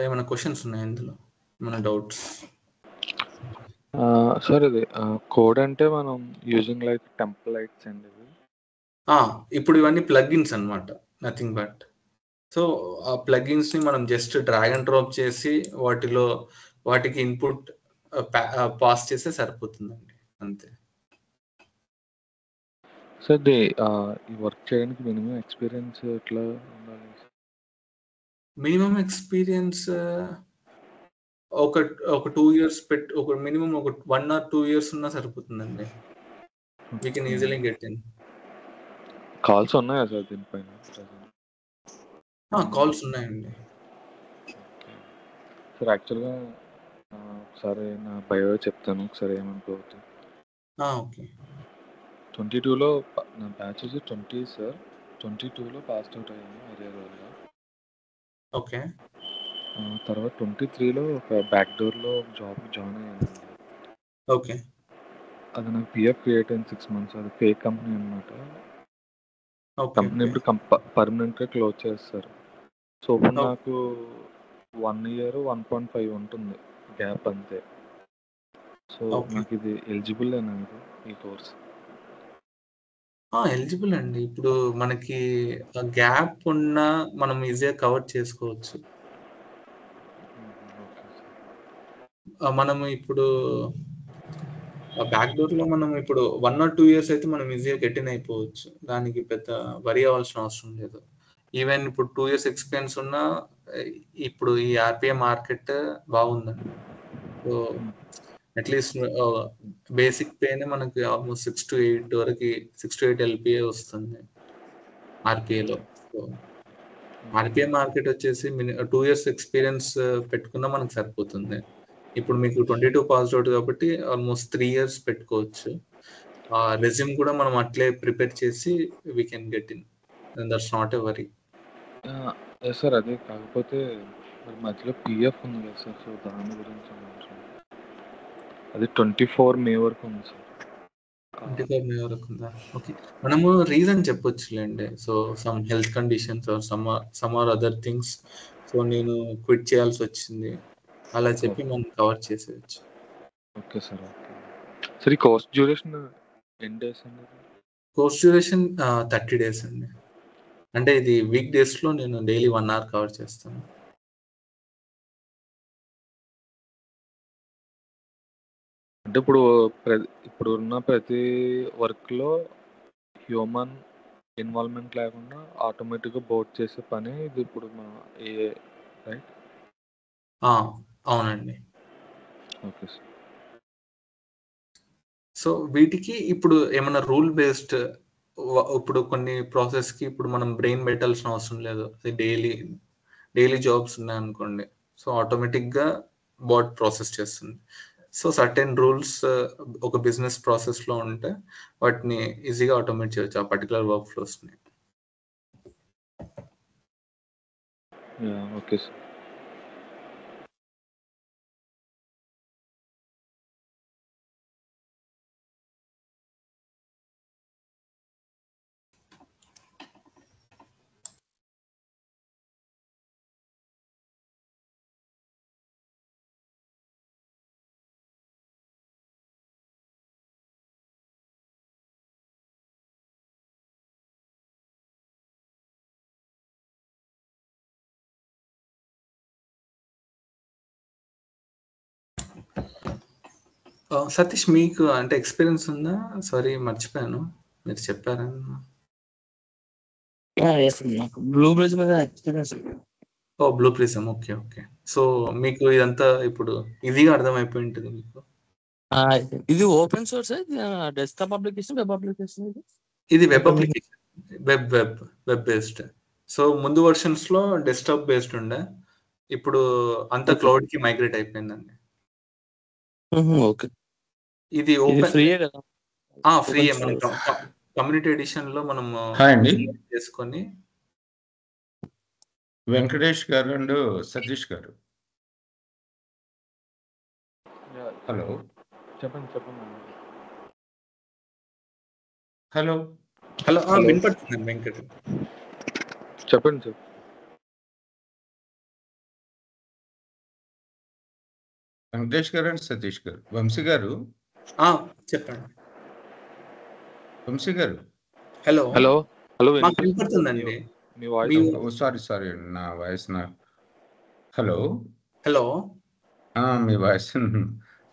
ఏమైనా క్వశ్చన్స్ ఉన్నాయి ఇందులో, ఏమైనా డౌట్స్? సార్ ఇది కోడ్ అంటే మనం యూజింగ్ లైక్ టెంప్లైట్స్ అండి ఇవి. ఇప్పుడు ఇవన్నీ ప్లగ్ఇన్స్ అన్నమాట, నథింగ్ బట్. సో ఆ ప్లగ్ఇన్స్ని మనం జస్ట్ డ్రాగ్ అండ్ డ్రాప్ చేసి వాటికి ఇన్పుట్ పాస్ చేస్తే సరిపోతుందండి, అంతే. సార్ ఈ వర్క్ చేయడానికి మినిమం ఎక్స్పీరియన్స్ ఎట్లా ఉండాలి? మినిమం ఎక్స్పీరియన్స్ ఒక 2 years ఒక మినిమం ఒక 1 or 2 years ఉన్నా సరిపోతుందండి. We can easily get in. Calls ఉన్నాయా సార్ దీనిపైన? కాల్స్ ఉన్నాయండి. సార్ యాక్చువల్గా ఒకసారి నా బయో చెప్తాను, ఒకసారి ఏమనుకోవద్దు. ఓకే. 22లో నా బ్యాచ్ వచ్చి 20 సార్. 22లో పాస్డ్ అవుట్ అయ్యాను అరియర్ వల్ల. ఓకే. తర్వాత 23లో ఒక బ్యాక్ డోర్లో జాబ్ జాయిన్ అయ్యాను. ఓకే. అది నాకు పిఎఫ్ క్రియేట్ అయింది 6 months. అది ఫేక్ కంపెనీ అనమాట. కంపెనీ ఇప్పుడు పర్మనెంట్గా క్లోజ్ చేస్తారు. సో ఇప్పుడు నాకు 1 year 1.5 ఉంటుంది గ్యాప్ అంతే. సో నాకు ఇది ఎలిజిబుల్ అనేది ఈ కోర్స్? ఎలిజిబుల్ అండి. ఇప్పుడు మనకి గ్యాప్ ఉన్నా మనం ఈజీగా కవర్ చేసుకోవచ్చు. మనము ఇప్పుడు బ్యాక్ డోర్లో మనం ఇప్పుడు 1 or 2 years అయితే మనం ఈజీగా గెట్ ఇన్ అయిపోవచ్చు. దానికి పెద్ద వరి అవ్వాల్సిన అవసరం లేదు. ఈవెన్ ఇప్పుడు 2 years ఎక్స్పీరియన్స్ ఉన్నా ఇప్పుడు ఈ ఆర్పిఐ మార్కెట్ బాగుందండి. సో అట్లీస్ట్ బేసిక్ పేనే మనకి ఆల్మోస్ట్ 6 to 8 వరకు 6 to 8 LPA వస్తుంది ఆర్పిఐలో. సో ఆర్పిఐ మార్కెట్ వచ్చేసి 2 years ఎక్స్పీరియన్స్ పెట్టుకున్నా మనకు సరిపోతుంది. ఇప్పుడు మీకు 22 పాస్డ్ అవుట్ కాబట్టి ఆల్మోస్ట్ 3 years పెట్టుకోవచ్చు. రెజ్యూమ్ కూడా మనం అట్లే ప్రిపేర్ చేసి we can get in. That's not a worry. Sir అదే కాకపోతే మరి మధ్యలో పిఎఫ్ ఉంది కదా సార్, సో దాని గురించి అది 24 May వరకు ఉంది సార్. 24 May వరకు ఉందా? ఓకే. మనము రీజన్ చెప్పొచ్చులేండి. So some health conditions or some or other things. So నేను క్విట్ చేయాల్సి వచ్చింది అలా చెప్పి మనం కవర్ చేసేయచ్చు. Okay sir. Okay sir. ఈ కోర్స్ డ్యూరేషన్ ఎన్ని డేస్ అండి? కోర్స్ డ్యూరేషన్ 30 days అండి. అంటే ఇది వీక్ డేస్లో నేను డైలీ 1 hour కవర్ చేస్తాను. అంటే ఇప్పుడు ఉన్న ప్రతి వర్క్లో హ్యూమన్ ఇన్వాల్వ్మెంట్ లేకుండా ఆటోమేటిక్గా బోర్డ్ చేసే పని ఇది ఇప్పుడు మన ఏఐ, రైట్? అవునండి. Okay sir. సో వీటికి ఇప్పుడు ఏమైనా రూల్ బేస్డ్ ఇప్పుడు కొన్ని ప్రాసెస్కి ఇప్పుడు మనం బ్రెయిన్ పెట్టాల్సిన అవసరం లేదు. డైలీ జాబ్స్ ఉన్నాయనుకోండి, సో ఆటోమేటిక్గా బాట్ ప్రాసెస్ చేస్తుంది. సో సర్టెన్ రూల్స్ ఒక బిజినెస్ ప్రాసెస్లో ఉంటే వాటిని ఈజీగా ఆటోమేట్ చేయొచ్చు ఆ పర్టికులర్ వర్క్ ఫ్లోస్ని. Okay sir. సతీష్ మీకు అంటే ఎక్స్పీరియన్స్ ఉందా? సారీ మర్చిపోయాను, మీరు చెప్పారా? ఎస్ నాకు బ్లూ బ్రిడ్జ్ మీద ఎక్స్పీరియన్స్ ఉంది. Oh Blue Prism, okay okay. So మీకు ఇదంతా ఇప్పుడు ఈజీగా అర్థమైపోయి ఉంటుంది మీకు. ఇది open source, desktop application, web application. ఇది web application, web based. So ముందు వర్షన్స్ లో డెస్క్టాప్ బేస్డ్ ఉండే, ఇప్పుడు అంతా క్లౌడ్ కి మైగ్రేట్ అయిపోయిందండి. ఓకే, ఇది ఇది ఓపెన్ ఫ్రీయే కదా? ఫ్రీ. Open మనం source. కమ్యూనిటీ ఎడిషన్ లో మనం హాయ్ అండి, చేసుకొని. వెంకటేష్ గారు అండ్ సతీష్ గారు. హలో చెప్పండి చెప్పండి. Hello hello, Hello. వినపడుతుంది వెంకట్. చెప్పండి సార్. వెంకటేష్ గారు అండ్ సతీష్ గారు. వంశీ గారు, చెప్పండి. వంశీ గారు. హలో హలో హలో, మాకు వినపడుతుందండి మీ వాయిస్. సారీ నా వాయిస్ హలో హలో మీ వాయిస్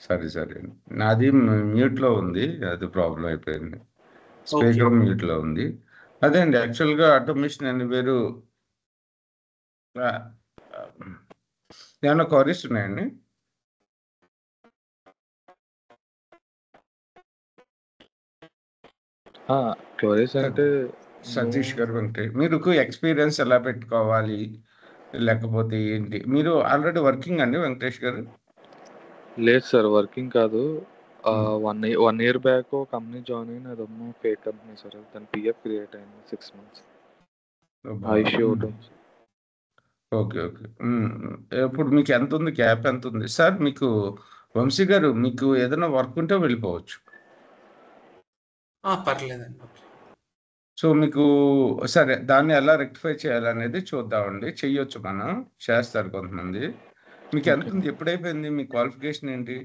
సారీ నాది మ్యూట్లో ఉంది, అది ప్రాబ్లం అయిపోయింది. స్పీకర్ మ్యూట్లో ఉంది. అదే అండి, యాక్చువల్గా ఆటోమేషన్ అని వేరు ఏమైనా క్వరీస్ ఉన్నాయండి? క్వరీస్ అంటే సతీష్ గారు, వెంకటేష్, మీరు ఎక్స్పీరియన్స్ ఎలా పెట్టుకోవాలి లేకపోతే ఏంటి? మీరు ఆల్రెడీ వర్కింగ్ అండి వెంకటేష్ గారు? లేదు సార్, వర్కింగ్ కాదు. 1 year బ్యాక్ కంపెనీ జాయిన్ అయిన, అదమ్మో ఫేక్ కంపెనీ సార్. దాని పిఎఫ్ క్రియేట్ అయింది 6 months. ఇష్యూ అవుతుంది. ఓకే. ఇప్పుడు మీకు ఎంత ఉంది, గ్యాప్ ఎంత ఉంది సార్? మీకు వంశీ గారు, మీకు ఏదైనా వర్క్ ఉంటే వెళ్ళిపోవచ్చు. పర్లేదండి. సో మీకు సరే, దాన్ని ఎలా రెక్టిఫై చేయాలనేది చూద్దామండి. చెయ్యొచ్చు, మనం చేస్తారు కొంతమంది. మీకు ఎంత ఉంది, ఎప్పుడైపోయింది, మీ క్వాలిఫికేషన్ ఏంటి?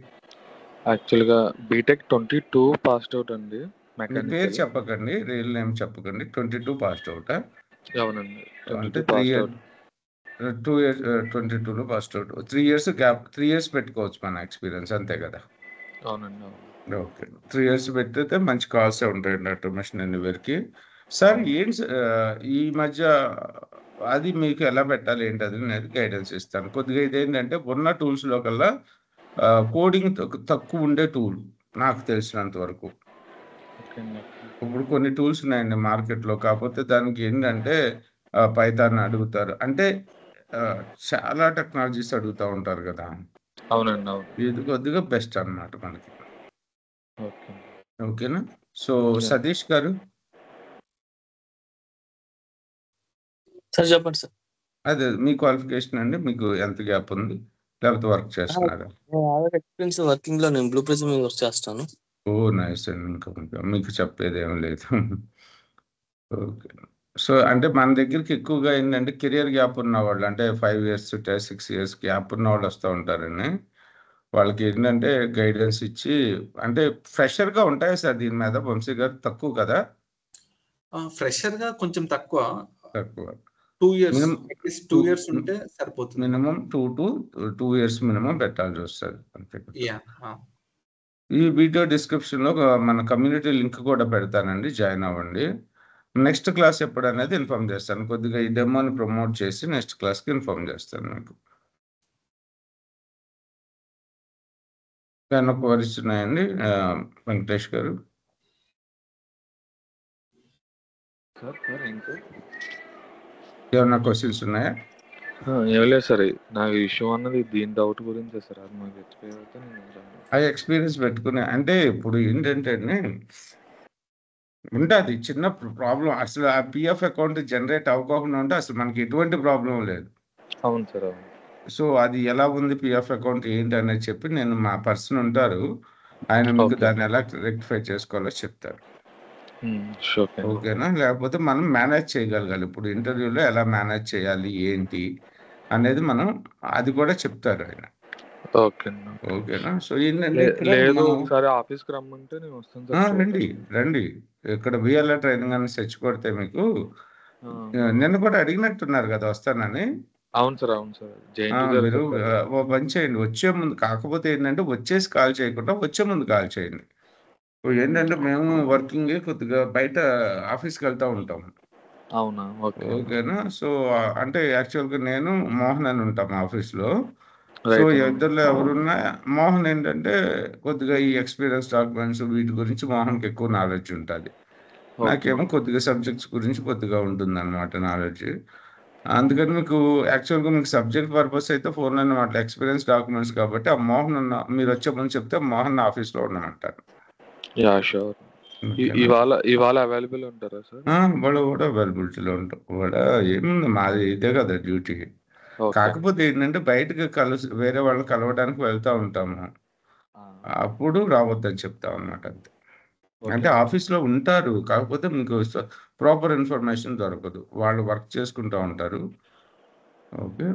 యాక్చువల్గా బీటెక్ 22 పాస్డ్ అవుట్ అండి. మీ పేరు చెప్పకండి, రియల్ నేమ్ చెప్పకండి. 22 పాస్డ్ అవుటా? అవునండి, అంటే 3 years 2 years 22లో passed out. 3 years gap, 3 years పెట్టుకోవచ్చు మన ఎక్స్పీరియన్స్, అంతే కదా? అవునండి. ఓకే, 3 years పెట్టితే మంచి కాల్స్ ఉంటాయండి ఆటోమేషన్ ఎనీవేర్కి. సార్ ఏంటి ఈ మధ్య అది మీకు ఎలా పెట్టాలి ఏంటి అది నేను గైడెన్స్ ఇస్తాను. కొద్దిగా ఇదేంటంటే ఉన్న టూల్స్లో కల్లా కోడింగ్ తక్కువ ఉండే టూల్ నాకు తెలిసినంత వరకు. ఇప్పుడు కొన్ని టూల్స్ ఉన్నాయండి మార్కెట్లో, కాకపోతే దానికి ఏంటంటే పైథాన్ అడుగుతారు, అంటే చాలా టెక్నాలజీస్ అడుగుతూ ఉంటారు కదా. అవునండి, అవును. ఇది కొద్దిగా బెస్ట్ అన్నమాట మనకి. ఓకేనా? సో సతీష్ గారు, సార్ చెప్పండి సార్. అదే మీ క్వాలిఫికేషన్ అండి, మీకు ఎంత గ్యాప్ ఉంది, లేకపోతే వర్క్ చేస్తున్నారా? ఎక్స్పీరియన్స్ వర్కింగ్ లో నేను బ్లూ ప్రిజం మీద వర్క్ చేస్తాను. ఓ నైస్ అండి, ఇంకా మీకు చెప్పేది ఏం లేదు. ఓకే. సో అంటే మన దగ్గరికి ఎక్కువగా ఏంటంటే కెరియర్ గ్యాప్ ఉన్న వాళ్ళు, అంటే 5 years 6 years గ్యాప్ ఉన్న వాళ్ళు వస్తూ ఉంటారండి. వాళ్ళకి ఏంటంటే గైడెన్స్ ఇచ్చి, అంటే ఫ్రెషర్గా ఉంటాయి సార్ దీని మీద వంశీ గారు, తక్కువ కదా? ఫ్రెషర్ గా కొంచెం తక్కువ. 2 years, minimum at least 2 years ఉంటే సరిపోతుంది. మినిమం 2 years మినిమం పెట్టాల్సి వస్తుంది అంతే. ఈ వీడియో డిస్క్రిప్షన్లో మన కమ్యూనిటీ లింక్ కూడా పెడతానండి, జాయిన్ అవ్వండి. నెక్స్ట్ క్లాస్ ఎప్పుడు అనేది ఇన్ఫార్మ్ చేస్తాను. కొద్దిగా ఈ డెమోని ప్రమోట్ చేసి నెక్స్ట్ క్లాస్కి ఇన్ఫార్మ్ చేస్తాను మీకు. ఏమైనా క్వరీస్ ఉన్నాయండి వెంకటేష్ గారు? ఏమన్నా క్వశ్చన్స్ ఉన్నాయా? ఏం లేదు సార్, నాకు ఇష్యూ అన్నది దీని డౌట్ గురించే సార్. అది మాకు ఎక్స్పీరియన్స్ అయితే ఆ ఎక్స్పీరియన్స్ పెట్టుకుని, అంటే ఇప్పుడు ఏంటంటే ఉంటుంది చిన్న ప్రాబ్లం, అసలు ఆ పిఎఫ్ అకౌంట్ జనరేట్ అవ్వకుండా ఉంటే అసలు మనకి ఎటువంటి ప్రాబ్లం లేదు. అవును సార్, అవును. సో అది ఎలా ఉంది పిఎఫ్ అకౌంట్ ఏంటి అనేది చెప్పి, నేను మా పర్సన్ ఉంటారు, ఆయన మీకు దాన్ని ఎలా రెక్టిఫై చేసుకోవాలో చెప్తారు. ఓకేనా? లేకపోతే మనం మేనేజ్ చేయగలగాలి. ఇప్పుడు ఇంటర్వ్యూలో ఎలా మేనేజ్ చేయాలి ఏంటి అనేది మనం అది కూడా చెప్తారు ఆయన. ఓకేనా? సో ఏంటంటే లేదు, ఒకసారి ఆఫీస్కి రమ్మంటే నేను వస్తాను సార్. రండి. ఇక్కడ విఎల్ఏ ట్రైనింగ్ అని సెర్చ్ కొడితే మీకు, నిన్న కూడా అడిగినట్టున్నారు కదా వస్తానని. అవును సార్. అవును సార్. జేఎన్‌టీయూ గారు మీరు చెప్పారు. ఓ పని చేయండి. వచ్చే ముందు కాకపోతే ఏంటంటే వచ్చేసి కాల్ చేయకుండా వచ్చే ముందు కాల్ చేయండి. ఇప్పుడు ఏంటంటే మేము వర్కింగే కొద్దిగా బయట ఆఫీస్‌కెళ్తా ఉంటాం. అవునా? ఓకే. ఓకేనా. సో, అంటే యాక్చువల్‌గా నేను, మోహన్ అని ఉంటాం ఆఫీస్‌లో. సో, రైట్ అండి. ఇద్దరిలో ఎవరున్నా మోహన్ ఏంటంటే కొద్దిగా ఈ ఎక్స్‌పీరియన్స్ డాక్యుమెంట్స్ వీటి గురించి మోహన్‌కి ఎక్కువ నాలెడ్జ్ ఉంటది. ఓకే. నాకేమో కొద్దిగా సబ్జెక్ట్స్ గురించి కొద్దిగా ఉంటుందనమాట నాలెడ్జ్. అందుకని మీకు యాక్చువల్‌గా మీకు సబ్జెక్ట్ పర్పస్ అయితే ఫోన్‌లోనే మాట్లా ఎక్స్‌పీరియన్స్ డాక్యుమెంట్స్ కాబట్టి ఆ మోహన్ మీరొచ్చే ముందు చెప్తే మోహన్‌ని ఆఫీస్‌లో ఉండమంటాను. యాహ్! ష్యూర్. ఓకేనా. ఇవాళ అవైలబుల్ ఉంటారా సార్? వాడు కూడా అవైలబిలిటీలో ఉంటాం. ఏముంది మాది ఇదే కదా డ్యూటీ. ఓకే. కాకపోతే ఏంటంటే బయటకి వేరే వాళ్ళని కలవడానికి వెళ్తా ఉంటాము. ఆ! అప్పుడు రావద్దని చెప్తామనమాట అంతే. అంటే ఓకే. ఆఫీస్‌లో ఉంటారు. కాకపోతే మీకు ప్రాపర్ ఇన్ఫర్మేషన్ దొరకదు. వాళ్ళు వర్క్ చేసుకుంటా ఉంటారు. ఓకే.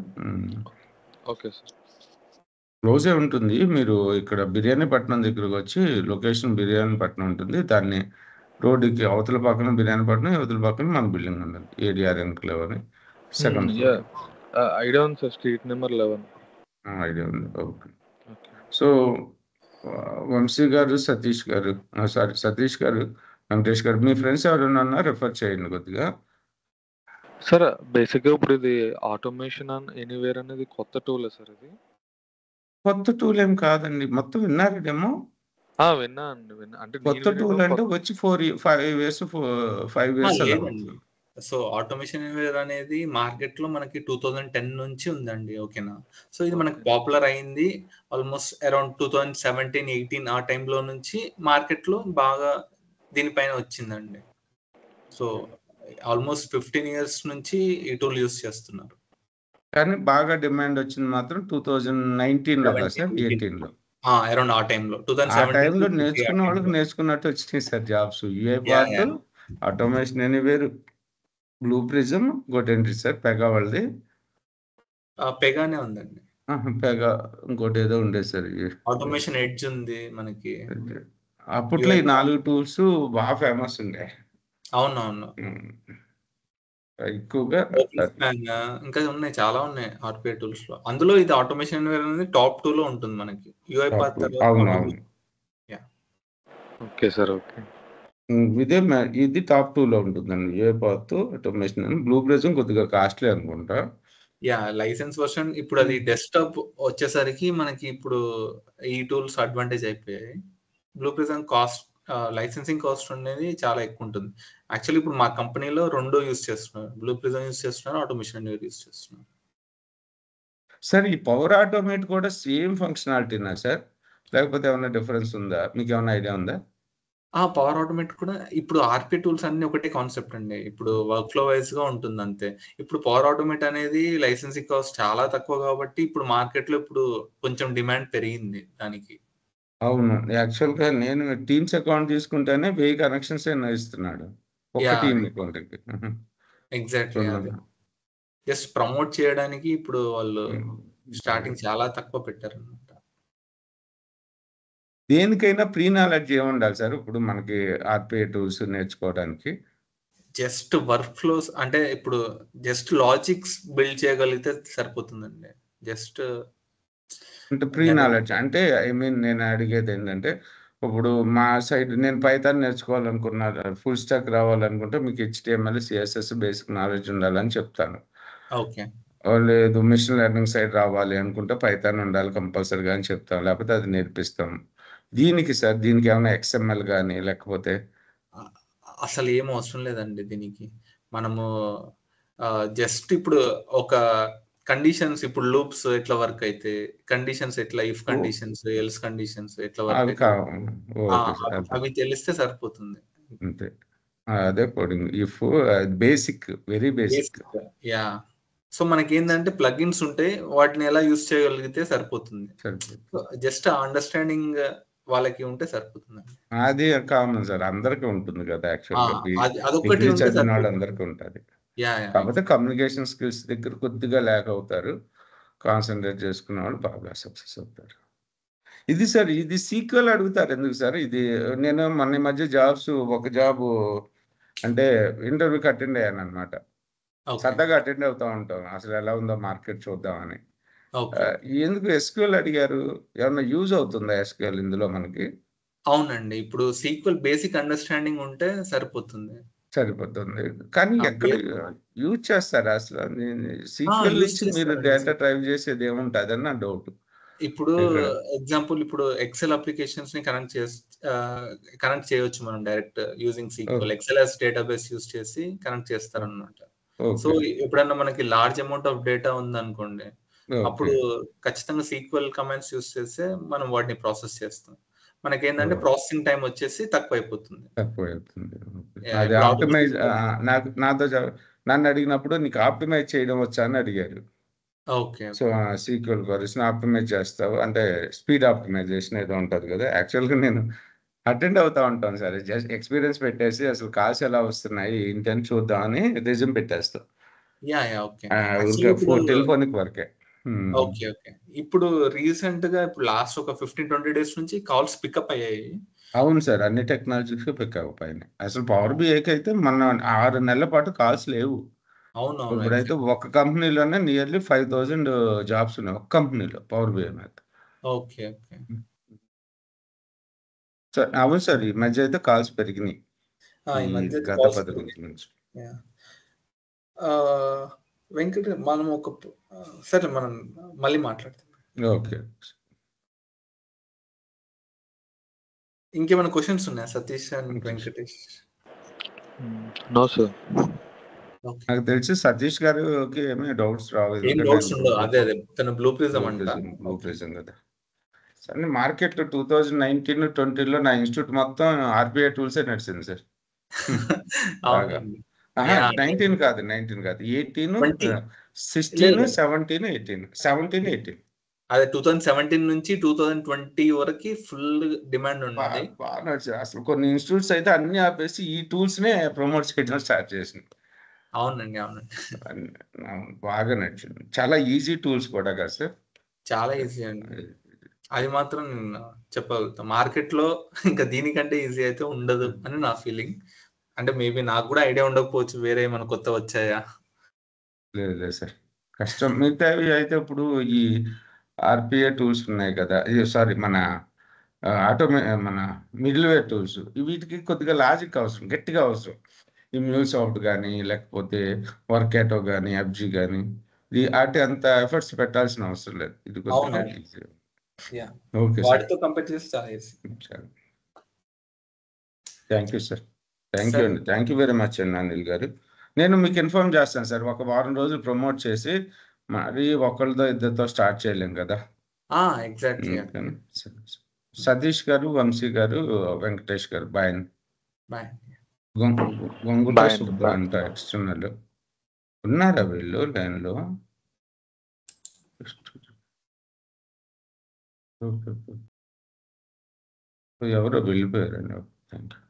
Okay sir. క్లోజే ఉంటుంది. మీరు ఇక్కడ బిర్యానీపట్నం దగ్గరకొచ్చి లొకేషన్ బిర్యానీపట్నం ఉంటుంది. దాన్ని రోడ్డుకి అవతల పక్కన బిర్యానీపట్నం, ఇవతల పక్కన మన బిల్డింగ్ ఉంటుంది. ఏడీఆర్ ఎన్‌క్లేవ్ అని సెకండ్ ఫ్లోర్. యాహ్! ఐడియా ఉంది సార్. Street number 11. ఐడియా ఉంది. ఓకే. ఓకే. సో, వంశీ గారు, సతీష్ గారు సారీ సతీష్ గారు, వెంకటేష్ గారు మీ ఫ్రెండ్స్ ఎవరైనా ఉన్నా రిఫర్ చేయండి కొద్దిగా. సార్ బేసిక్‌గా ఇప్పుడు ఇది ఆటోమేషన్ ఎనీవేర్ అనేది కొత్త టూలా సార్ ఇది? కొత్త టూల్ ఏం కాదండి. మొత్తం విన్నారా డెమో? విన్నా అండి. విన్నా. అంటే నేను కొత్త వినడం టూల్ అంటే వచ్చి 5 ఇయర్స్ 5 ఆ! ఇయర్స్ అలా లేదండి. అవుతుంది. సో, ఆటోమేషన్ ఎనీవేర్ అనేది మార్కెట్‌లో మనకి 2010 నుంచి ఉందండి. ఓకేనా. సో, ఇది మనకి ఓకే. పాపులర్ అయింది ఆల్‌మోస్ట్ అరౌండ్ 2017, 18 ఆ టైంలో నుంచి మార్కెట్‌లో బాగా దీనిపైన వచ్చిందండి. సో, ఆల్‌మోస్ట్ 15 ఇయర్స్ నుంచి ఈ టూల్ యూజ్ చేస్తున్నారు. కానీ బాగా డిమాండ్ వచ్చింది మాత్రం 2019లో కాదు 17, సార్ 18 18లో. అరౌండ్ ఆ టైంలో ఆ 2017 టైంలో 20 ఆ నేర్చుకున్న వాళ్ళకి టైంలో. నేర్చుకున్నట్టు వచ్చినాయి sir jobs. UI yeah! Path, yeah! Automation Anywhere, Blue Prism ఇంకోటేంటి సార్ పెగా వాళ్ళది? పెగానే ఉందండి. పెగా ఇంకోటేదో ఉండేది సార్. ఆటోమేషన్ ఎడ్జ్ ఉంది మనకి. అప్పట్లో ఈ యూఐపాత్ 4 టూల్స్ బాగా ఫేమస్ ఉండే. అవునవును. హ్మ్. ఎక్కువగా ఓపెన్ స్పాన్ ఇంకా ఉన్నాయి. చాలా ఉన్నాయి ఆర్‌పిఐ టూల్స్‌లో. అందులో ఇది ఆటోమేషన్ ఎన్విరాన్మెంట్ అనేది టాప్ 2లో ఉంటుంది మనకి. యూఐపాత్ తర్వాత అవునవును. Automation. Yeah! Okay sir. Okay. ఇది టాప్ 2లో ఉంటుందండి. యూఐ పాత్, ఆటోమేషన్ అని. బ్లూ ప్రిజమ్ కొద్దిగా కాస్ట్‌లీ అనుకుంటా. యాహ్! లైసెన్స్ వెర్షన్ ఇప్పుడు అది డెస్క్‌టాప్ వచ్చేసరికి మనకి ఇప్పుడు ఈ టూల్స్ అడ్వాంటేజ్ అయిపోయాయి. బ్లూ ప్రిజమ్ లైసెన్సింగ్ కాస్ట్ అనేది చాలా ఎక్కువ ఉంటుంది. యాక్చువల్లీ ఇప్పుడు మా కంపెనీలో 2 యూజ్ చేస్తున్నారు. బ్లూ ప్రిజమ్ యూజ్ చేస్తున్నారు. ఆటోమేషన్ ఎన్విరాన్మెంట్ యూజ్ చేస్తున్నారు. సార్ ఈ పవర్ ఆటోమేట్ కూడా సేమ్ ఫంక్షనాలిటీనా సార్? లేకపోతే ఏమన్నా డిఫరెన్స్ ఉందా? మీకేమన్నా ఐడియా ఉందా? పవర్ ఆటోమేట్ కూడా ఇప్పుడు ఆర్‌పి టూల్స్ అన్నీ ఒకటే కాన్సెప్ట్ అండి. ఇప్పుడు వర్క్ ఫ్లో వైస్‌గా ఉంటుందంతే. ఇప్పుడు పవర్ ఆటోమేట్ అనేది లైసెన్సింగ్ కాస్ట్ చాలా తక్కువ కాబట్టి ఇప్పుడు మార్కెట్‌లో ఇప్పుడు కొంచెం డిమాండ్ పెరిగింది దానికి. అవును. యాక్చువల్‌గా నేను టీమ్స్ అకౌంట్ తీసుకుంటేనే 1000 కనెక్షన్స్ ఏమో ఇస్తున్నాడు. ఒక్క యాహ్! టీమ్ అకౌంట్‌కి. ఎగ్జాక్ట్‌లీ అదే. చూడండి. జస్ట్ ప్రమోట్ చేయడానికి ఇప్పుడు వాళ్ళు హ్మ్. స్టార్టింగ్ చాలా తక్కువ పెట్టారన్నమాట. దేనికైనా ప్రీ నాలెడ్జ్ ఏముండాలి సార్? ఇప్పుడు మనకి ఆర్‌పిఐ టూల్స్ నేర్చుకోవడానికి? జస్ట్ వర్క్ ఫ్లోస్ అంటే ఇప్పుడు జస్ట్ లాజిక్స్ బిల్డ్ చేయగలిగితే సరిపోతుందండి. జస్ట్ అంటే ప్రీ దాని నాలెడ్జ్ అంటే ఐ మీన్ నేను అడిగేదేంటంటే, ఇప్పుడు మా సైడ్ నేను పైథాన్ నేర్చుకోవాలనుకున్నా, ఫుల్ స్టాక్ రావాలనుకుంటే మీకు హెచ్‌టీఎంఎల్, సీఎస్ఎస్ బేసిక్ నాలెడ్జ్ ఉండాలని చెప్తాను. ఓకే. లేదు మెషిన్ లెర్నింగ్ సైడ్ రావాలి అనుకుంటే పైథాన్ ఉండాలి కంపల్సరీగా అని చెప్తాం. లేకపోతే అది నేర్పిస్తాం. దీనికి సార్ దీనికేమన్నా ఎక్స్ఎంఎల్ గాని లేకపోతే అ అసలేం అవసరం లేదండి దీనికి. మనము జస్ట్ ఇప్పుడు ఒక కండిషన్స్ ఇప్పుడు లూప్స్ ఎట్లా వర్క్ అయితాయి, కండిషన్స్ ఎట్లా if oh! Conditions, else conditions ఎట్లా వర్క్ అవి అయితాయి. Okay sir. అదే. అవి తెలిస్తే సరిపోతుంది. అంతే. అదే coding. Basic very basic. Basic. Yeah! So, మనకేందంటే ప్లగిన్స్ ఉంటాయి. వాటిని ఎలా యూజ్ చేయగలిగితే సరిపోతుంది. సో, సరిపోతుంది. జస్ట్ ఆ అండర్‌స్టాండింగ్ వాళ్ళకి ఉంటే సరిపోతుందండి. అది కామన్ సార్. అందరికి ఉంటుంది కదా! ఆ! యాక్చువల్‌గా. అదొక్కటి డిగ్రీ ఉంటే సరిపోతుంది. చదివినోళ్ళందరికీ ఉంటది. యాహ్! కాకపోతే కమ్యూనికేషన్ స్కిల్స్ దగ్గర కొద్దిగా ల్యాక్ అవుతారు. కాన్సంట్రేట్ చేసుకునేవాళ్ళు బాగా సక్సెస్ అవుతారు. ఇది సార్ ఇది సీక్వెల్ అడుగుతారు ఎందుకు సార్? నేను మొన్న ఈ మధ్య ఒక జాబు అంటే ఇంటర్వ్యూకి అటెండ్ అయ్యాననమాట. ఓకే. సరదాగా అటెండ్ అవుతా ఉంటాం. అసలు ఎలా ఉందో మార్కెట్ చూద్దామని. ఓకే. ఎందుకు ఎస్‌క్యూఎల్ అడిగారు? ఏమన్నా యూజ్ అవుతుందా ఎస్‌క్యూఎల్ ఇందులో మనకి? అవునండి. ఇప్పుడు సీక్వెల్ బేసిక్ అండర్‌స్టాండింగ్ ఉంటే సరిపోతుంది. సరిపోతుంది. కానీ ఆ! ఎక్కడ యూజ్ చేస్తారా అసలు? సీక్వెల్ యూజ్ నుంచి మీరు చేస్తారండి. డేటా డ్రైవ్ చేసేది ఏముంటదని నా డౌట్ ఇప్పుడు ఇక్కడ. ఎగ్జాంపుల్ ఇప్పుడు ఎక్సెల్ అప్లికేషన్స్‌ని ఆహ్, కనెక్ట్ చేయొచ్చు మనం direct using oh! SQL. Excel as database use చేసి కనెక్ట్ చేస్తారనమాట. So, okay. ఎప్పుడన్నా మనకి లార్జ్ అమౌంట్ ఆఫ్ డేటా ఉందనుకోండి, ఓకే. అప్పుడు ఖచ్చితంగా సీక్వెల్ కమాండ్స్ యూజ్ చేసే మనం వాటిని ప్రాసెస్ చేస్తాం. మనకేందంటే ఓహ్! ప్రాసెసింగ్ టైమ్ వచ్చేసి తక్కువైపోతుంది. తక్కువైతుంది. ఓకే. యాహ్! అది ఇప్పుడు ఆప్టిమైజ్ ఆటోమేటిక్‌గా నాతో నన్నడిగినప్పుడు నీకు ఆప్టిమైజ్ చేయడం వచ్చా అని అడిగారు. ఓకే. So, okay. సీక్వెల్ క్వెరీస్‌ని ఆప్టిమైజ్ చేస్తావు. అంటే స్పీడ్ ఆప్టిమైజేషన్ ఏదో ఉంటది కదా! యాక్చువల్‌గా నేను అటెండ్ అవుతా ఉంటాను సార్. జస్ట్ ఎక్స్‌పీరియన్స్ పెట్టేసి అసలు కాల్స్ ఎలా వస్తున్నాయి, ఏంటి అని చూద్దామని రెజ్యూమ్ పెట్టేస్తా. యాహ్! ఓకే. ఊరికే యాక్చువల్‌గా ఇప్పుడు టెలిఫోనిక్ వర్కే. హ్మ్. ఓకే. ఓకే. ఇప్పుడు రీసెంట్‌గా ఇప్పుడు లాస్ట్ ఒక 15, 20 డేస్ నుంచి కాల్స్ పికప్ అయ్యాయి. అవును సార్. అన్ని టెక్నాలజీస్‌కి పికప్ అయినాయి. అసలు పవర్ బిఐకైతే మన 6 నెలల పాటు కాల్స్ లేవు. అవునవును. ఇప్పుడైతే ఎగ్జాక్ట్‌లీ. ఒక కంపెనీలోనే నియర్లీ 5000 జాబ్స్ ఉన్నాయి. ఒక కంపెనీలో పవర్ బిఐ మీద. ఓకే. ఓకే. హ్మ్. సార్ అవును సార్. ఈ మధ్య అయితే కాల్స్ పెరిగినియి. ఈ ఈ మధ్య అయితే గత కాల్స్ 10 పెరిగాయి. రోజుల నుంచి. యాహ్! ఆహ్, మనం సరే మనం మళ్ళీ మాట్లాడదాం. ఓకే. ఇంకేమైనా క్వెషన్స్ ఉన్నాయా Satish and okay. Venkatesh? No sir. Okay. నాకు తెలిసి సతీష్ గారికి ఏమి డౌట్స్ రావు. ఏం ఎందుకంటే డౌట్స్ ఆయన ఉండవు. అదే. తను బ్లూ ప్రిజం అంట. Blue okay. ప్రిజం కదా! సరే మార్కెట్‌లో 2019, 20లో నా ఇన్‌స్టిట్యూట్ మొత్తం ఆర్‌బీఐ టూల్సే నడిచింది సార్. బాగా. అవునండి. అహా! యాహ్! 19 కాదు. 18 20 లేదు. 16, 17, 18. 17, 18 అదే 2017 నుంచి 2020 వరకి ఫుల్ డిమాండ్ ఉంది. బాగా నడిచాయి. అసలు కొన్ని ఇన్‌స్టిట్యూట్స్ అయితే అన్నీ ఆపేసి ఈ టూల్స్‌నే ప్రమోట్ చేయడం స్టార్ట్ చేసినాయి. అవునండి. అవునండి. అవును. బాగా నడిచింది. చాలా ఈజీ టూల్స్ కూడా కదా సార్. చాలా ఈజీ అండి. అది మాత్రం నేను చెప్పగలుగుతా. మార్కెట్‌లో ఇంకా దీనికంటే ఈజీ అయితే ఉండదు అని నా ఫీలింగ్. అంటే మేబీ నాకు గూడా ఐడియా ఉండకపోవచ్చు. వేరే ఏమైనా కొత్తవొచ్చాయా? లేదు లేదు సార్. కష్టం. మిగతావి అయితే ఇప్పుడు ఈ ఆర్‌పిఏ టూల్స్ ఉన్నాయి కదా! సారీ మన మన మిడిల్‌వేర్ టూల్స్. వీటికి కొద్దిగా లాజిక్ అవసరం. గట్టిగా అవసరం. ఈ మ్యూల్సాఫ్ట్ గాని, లేకపోతే వర్కాటో గాని, ఎఫ్‌జీ గాని ఆటి అంత ఎఫర్ట్స్ పెట్టాల్సిన అవసరం లేదు. ఇది కొద్దిగా అవునండి. ఈజీ. యాహ్! Okay sir. వాటితో కంపేర్ చేస్తే చాలా ఈజీ. చాలా thank you sir. Thank you సరే. అండి. థాంక్ యూ వెరీ మచ్ అండి అనిల్ గారు. నేను మీకు ఇన్ఫార్మ్ చేస్తాను సార్. ఒక వారం రోజులు ప్రమోట్ చేసి మరి ఒకళ్ళతో ఇద్దరితో స్టార్ట్ చేయలేం కదా! ఎగ్జాక్ట్‌లీ అండి. అందుకని సతీష్ గారు, వంశీ గారు, వెంకటేష్ గారు బాయ్ అండి. బాయ్. గొంగుట బాయ్ అండి. సుబ్బ బాయ్. అంట ఎక్స్టర్నల్. ఉన్నారా వీళ్ళు లైన్‌లో? ఓకే. ఎవరో వెళ్ళిపోయారండి. Thank you.